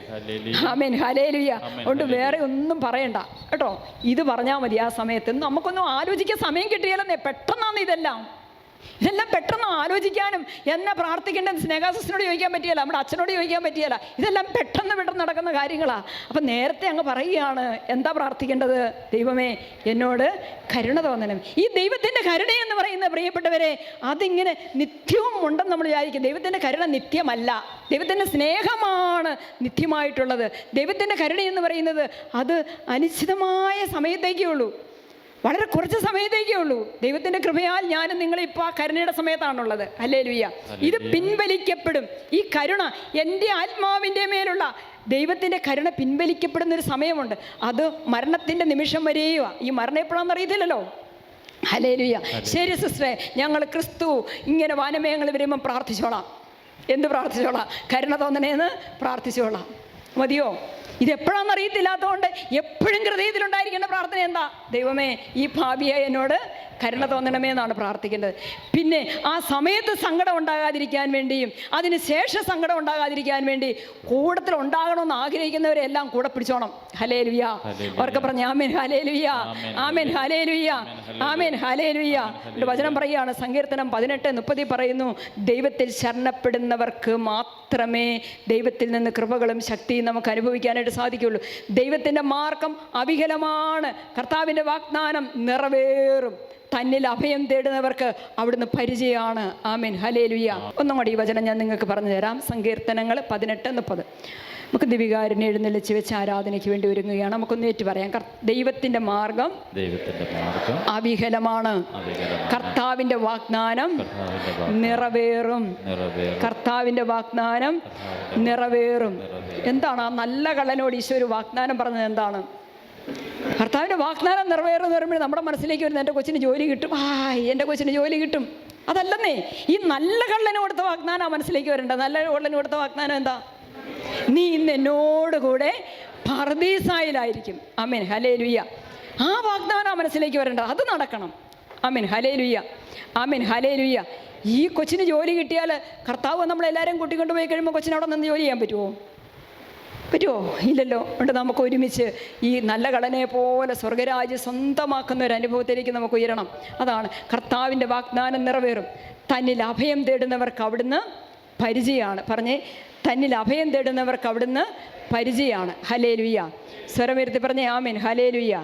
ആമേൻ ഹല്ലേലൂയ. അതുകൊണ്ട് വേറെ ഒന്നും പറയണ്ട കേട്ടോ, ഇത് പറഞ്ഞാൽ മതി. ആ സമയത്ത് നമുക്കൊന്നും ആലോചിക്കാൻ സമയം കിട്ടിയാലെന്നേ, പെട്ടെന്നാണ് ഇതെല്ലാം പെട്ടെന്ന് ആലോചിക്കാനും എന്നെ പ്രാർത്ഥിക്കേണ്ടത് സ്നേഹാസിനോട് ചോദിക്കാൻ പറ്റിയല്ല, നമ്മുടെ അച്ഛനോട് ചോദിക്കാൻ പറ്റിയല്ല. ഇതെല്ലാം പെട്ടെന്ന് നടക്കുന്ന കാര്യങ്ങളാണ്. അപ്പം നേരത്തെ അങ്ങ് പറയുകയാണ് എന്താ പ്രാർത്ഥിക്കേണ്ടത്? ദൈവമേ എന്നോട് കരുണ തോന്നണം. ഈ ദൈവത്തിൻ്റെ കരുണയെന്ന് പറയുന്ന പ്രിയപ്പെട്ടവരെ, അതിങ്ങനെ നിത്യവും ഉണ്ടെന്ന് നമ്മൾ വിചാരിക്കും. ദൈവത്തിൻ്റെ കരുണ നിത്യമല്ല, ദൈവത്തിൻ്റെ സ്നേഹമാണ് നിത്യമായിട്ടുള്ളത്. ദൈവത്തിൻ്റെ കരുണയെന്ന് പറയുന്നത് അത് അനിശ്ചിതമായ സമയത്തേക്കേ ഉള്ളൂ, വളരെ കുറച്ച് സമയത്തേക്കേ ഉള്ളൂ. ദൈവത്തിൻ്റെ കൃപയാൽ ഞാനും നിങ്ങളിപ്പോൾ ആ കരുണയുടെ സമയത്താണുള്ളത്. ഹല്ലേലൂയ. ഇത് പിൻവലിക്കപ്പെടും. ഈ കരുണ എൻ്റെ ആത്മാവിൻ്റെ മേലുള്ള ദൈവത്തിൻ്റെ കരുണ പിൻവലിക്കപ്പെടുന്നൊരു സമയമുണ്ട്. അത് മരണത്തിൻ്റെ നിമിഷം വരെയോ. ഈ മരണം എപ്പോഴാണെന്ന് അറിയത്തില്ലല്ലോ. ഹല്ലേലൂയ. ശരി സിസ്റ്ററെ, ഞങ്ങൾ ക്രിസ്തു ഇങ്ങനെ വാനമേഘങ്ങൾ വരുമ്പം പ്രാർത്ഥിച്ചോളാം. എന്ത് പ്രാർത്ഥിച്ചോളാം? കരുണ തോന്നണേന്ന് പ്രാർത്ഥിച്ചോളാം. മതിയോ? ഇതെപ്പോഴാണെന്ന് അറിയത്തില്ലാത്തതുകൊണ്ട് എപ്പോഴും ഹൃദയത്തിലുണ്ടായിരിക്കേണ്ട പ്രാർത്ഥന എന്താ? ദൈവമേ ഈ ഭാവിയെ എന്നോട് കരുണ തോന്നണമേ എന്നാണ് പ്രാർത്ഥിക്കേണ്ടത്. പിന്നെ ആ സമയത്ത് സങ്കടം ഉണ്ടാകാതിരിക്കാൻ വേണ്ടിയും അതിന് ശേഷം സങ്കടം ഉണ്ടാകാതിരിക്കാൻ വേണ്ടി കൂടത്തിൽ ഉണ്ടാകണമെന്ന് ആഗ്രഹിക്കുന്നവരെല്ലാം കൂടെ പിടിച്ചോണം. ഹല്ലേലൂയ. അവർക്ക് പറഞ്ഞ ആമേൻ ഹല്ലേലൂയ, ആമേൻ ഹല്ലേലൂയ, ആമേൻ ഹല്ലേലൂയ. വചനം പറയുകയാണ്, സങ്കീർത്തനം 18:30 പറയുന്നു, ദൈവത്തിൽ ശരണപ്പെടുന്നവർക്ക് മാത്രമേ ദൈവത്തിൽ നിന്ന് കൃപകളും ശക്തിയും നമുക്ക് അനുഭവിക്കാനായിട്ട് സാധിക്കുകയുള്ളൂ. ദൈവത്തിൻ്റെ മാർഗം അവികലമാണ്, കർത്താവിൻ്റെ വാഗ്ദാനം നിറവേറും, തന്നിൽ അഭയം തേടുന്നവർക്ക് അവിടുന്ന് പരിചയമാണ്. Amen hallelujah. ഒന്നും കൂടി ഈ വചനം ഞാൻ നിങ്ങൾക്ക് പറഞ്ഞു തരാം. സങ്കീർത്തനങ്ങൾ 18:30. നമുക്ക് ദിവികാരനെ എഴുന്നള്ളിച്ച് വെച്ച് ആരാധനയ്ക്ക് വേണ്ടി ഒരുങ്ങുകയാണ്. നമുക്കൊന്ന് ഏറ്റു പറയാം. ദൈവത്തിൻ്റെ മാർഗം അവികലമാണ്, കർത്താവിൻ്റെ വാഗ്ദാനം നിറവേറും, കർത്താവിൻ്റെ വാഗ്ദാനം നിറവേറും. എന്താണ് ആ നല്ല കള്ളനോട് ഈശോ ഒരു വാഗ്ദാനം പറഞ്ഞത്? എന്താണ്? കർത്താവിൻ്റെ വാഗ്ദാനം നിറവേറുമെന്ന് പറയുമ്പോൾ നമ്മുടെ മനസ്സിലേക്ക് വരുന്നത് എൻ്റെ കൊച്ചിന് ജോലി കിട്ടും, എൻ്റെ കൊച്ചിന് ജോലി കിട്ടും. അതല്ലെന്നേ, ഈ നല്ല കള്ളന് കൊടുത്ത വാഗ്ദാനം മനസ്സിലേക്ക് വരേണ്ടത്. നല്ല കള്ളന് കൊടുത്ത വാഗ്ദാനം എന്താ? നീ ഇന്ന് എന്നോട് കൂടെ പർദീസായിലായിരിക്കും. Amen hallelujah. ആ വാഗ്ദാനം മനസ്സിലേക്ക് വരേണ്ടത്. അത് നടക്കണം. ആമേൻ ഹല്ലേലൂയ, ആമേൻ ഹല്ലേലൂയ. ഈ കൊച്ചിന് ജോലി കിട്ടിയാൽ കർത്താവ് നമ്മളെല്ലാവരും കൂട്ടിക്കൊണ്ട് പോയി കഴിയുമ്പോൾ കൊച്ചിന് അവിടെ നിന്ന് ജോലി ചെയ്യാൻ പറ്റുമോ? ഇല്ലല്ലോ. അതുകൊണ്ട് നമുക്ക് ഒരുമിച്ച് ഈ നല്ല കള്ളനെ പോലെ സ്വർഗരാജ്യം സ്വന്തമാക്കുന്ന ഒരു അനുഭവത്തിലേക്ക് നമുക്ക് ഉയരണം. അതാണ് കർത്താവിൻ്റെ വാഗ്ദാനം നിറവേറും, തന്നിൽ അഭയം തേടുന്നവർക്ക് അവിടുന്ന് പരിചയമാണ്. പറഞ്ഞേ, തന്നിൽ അഭയം തേടുന്നവർക്ക് അവിടുന്ന് പരിചയമാണ്. ഹല്ലേലൂയ. സ്വരമുയർത്തി പറഞ്ഞേ ആമേൻ ഹല്ലേലൂയ.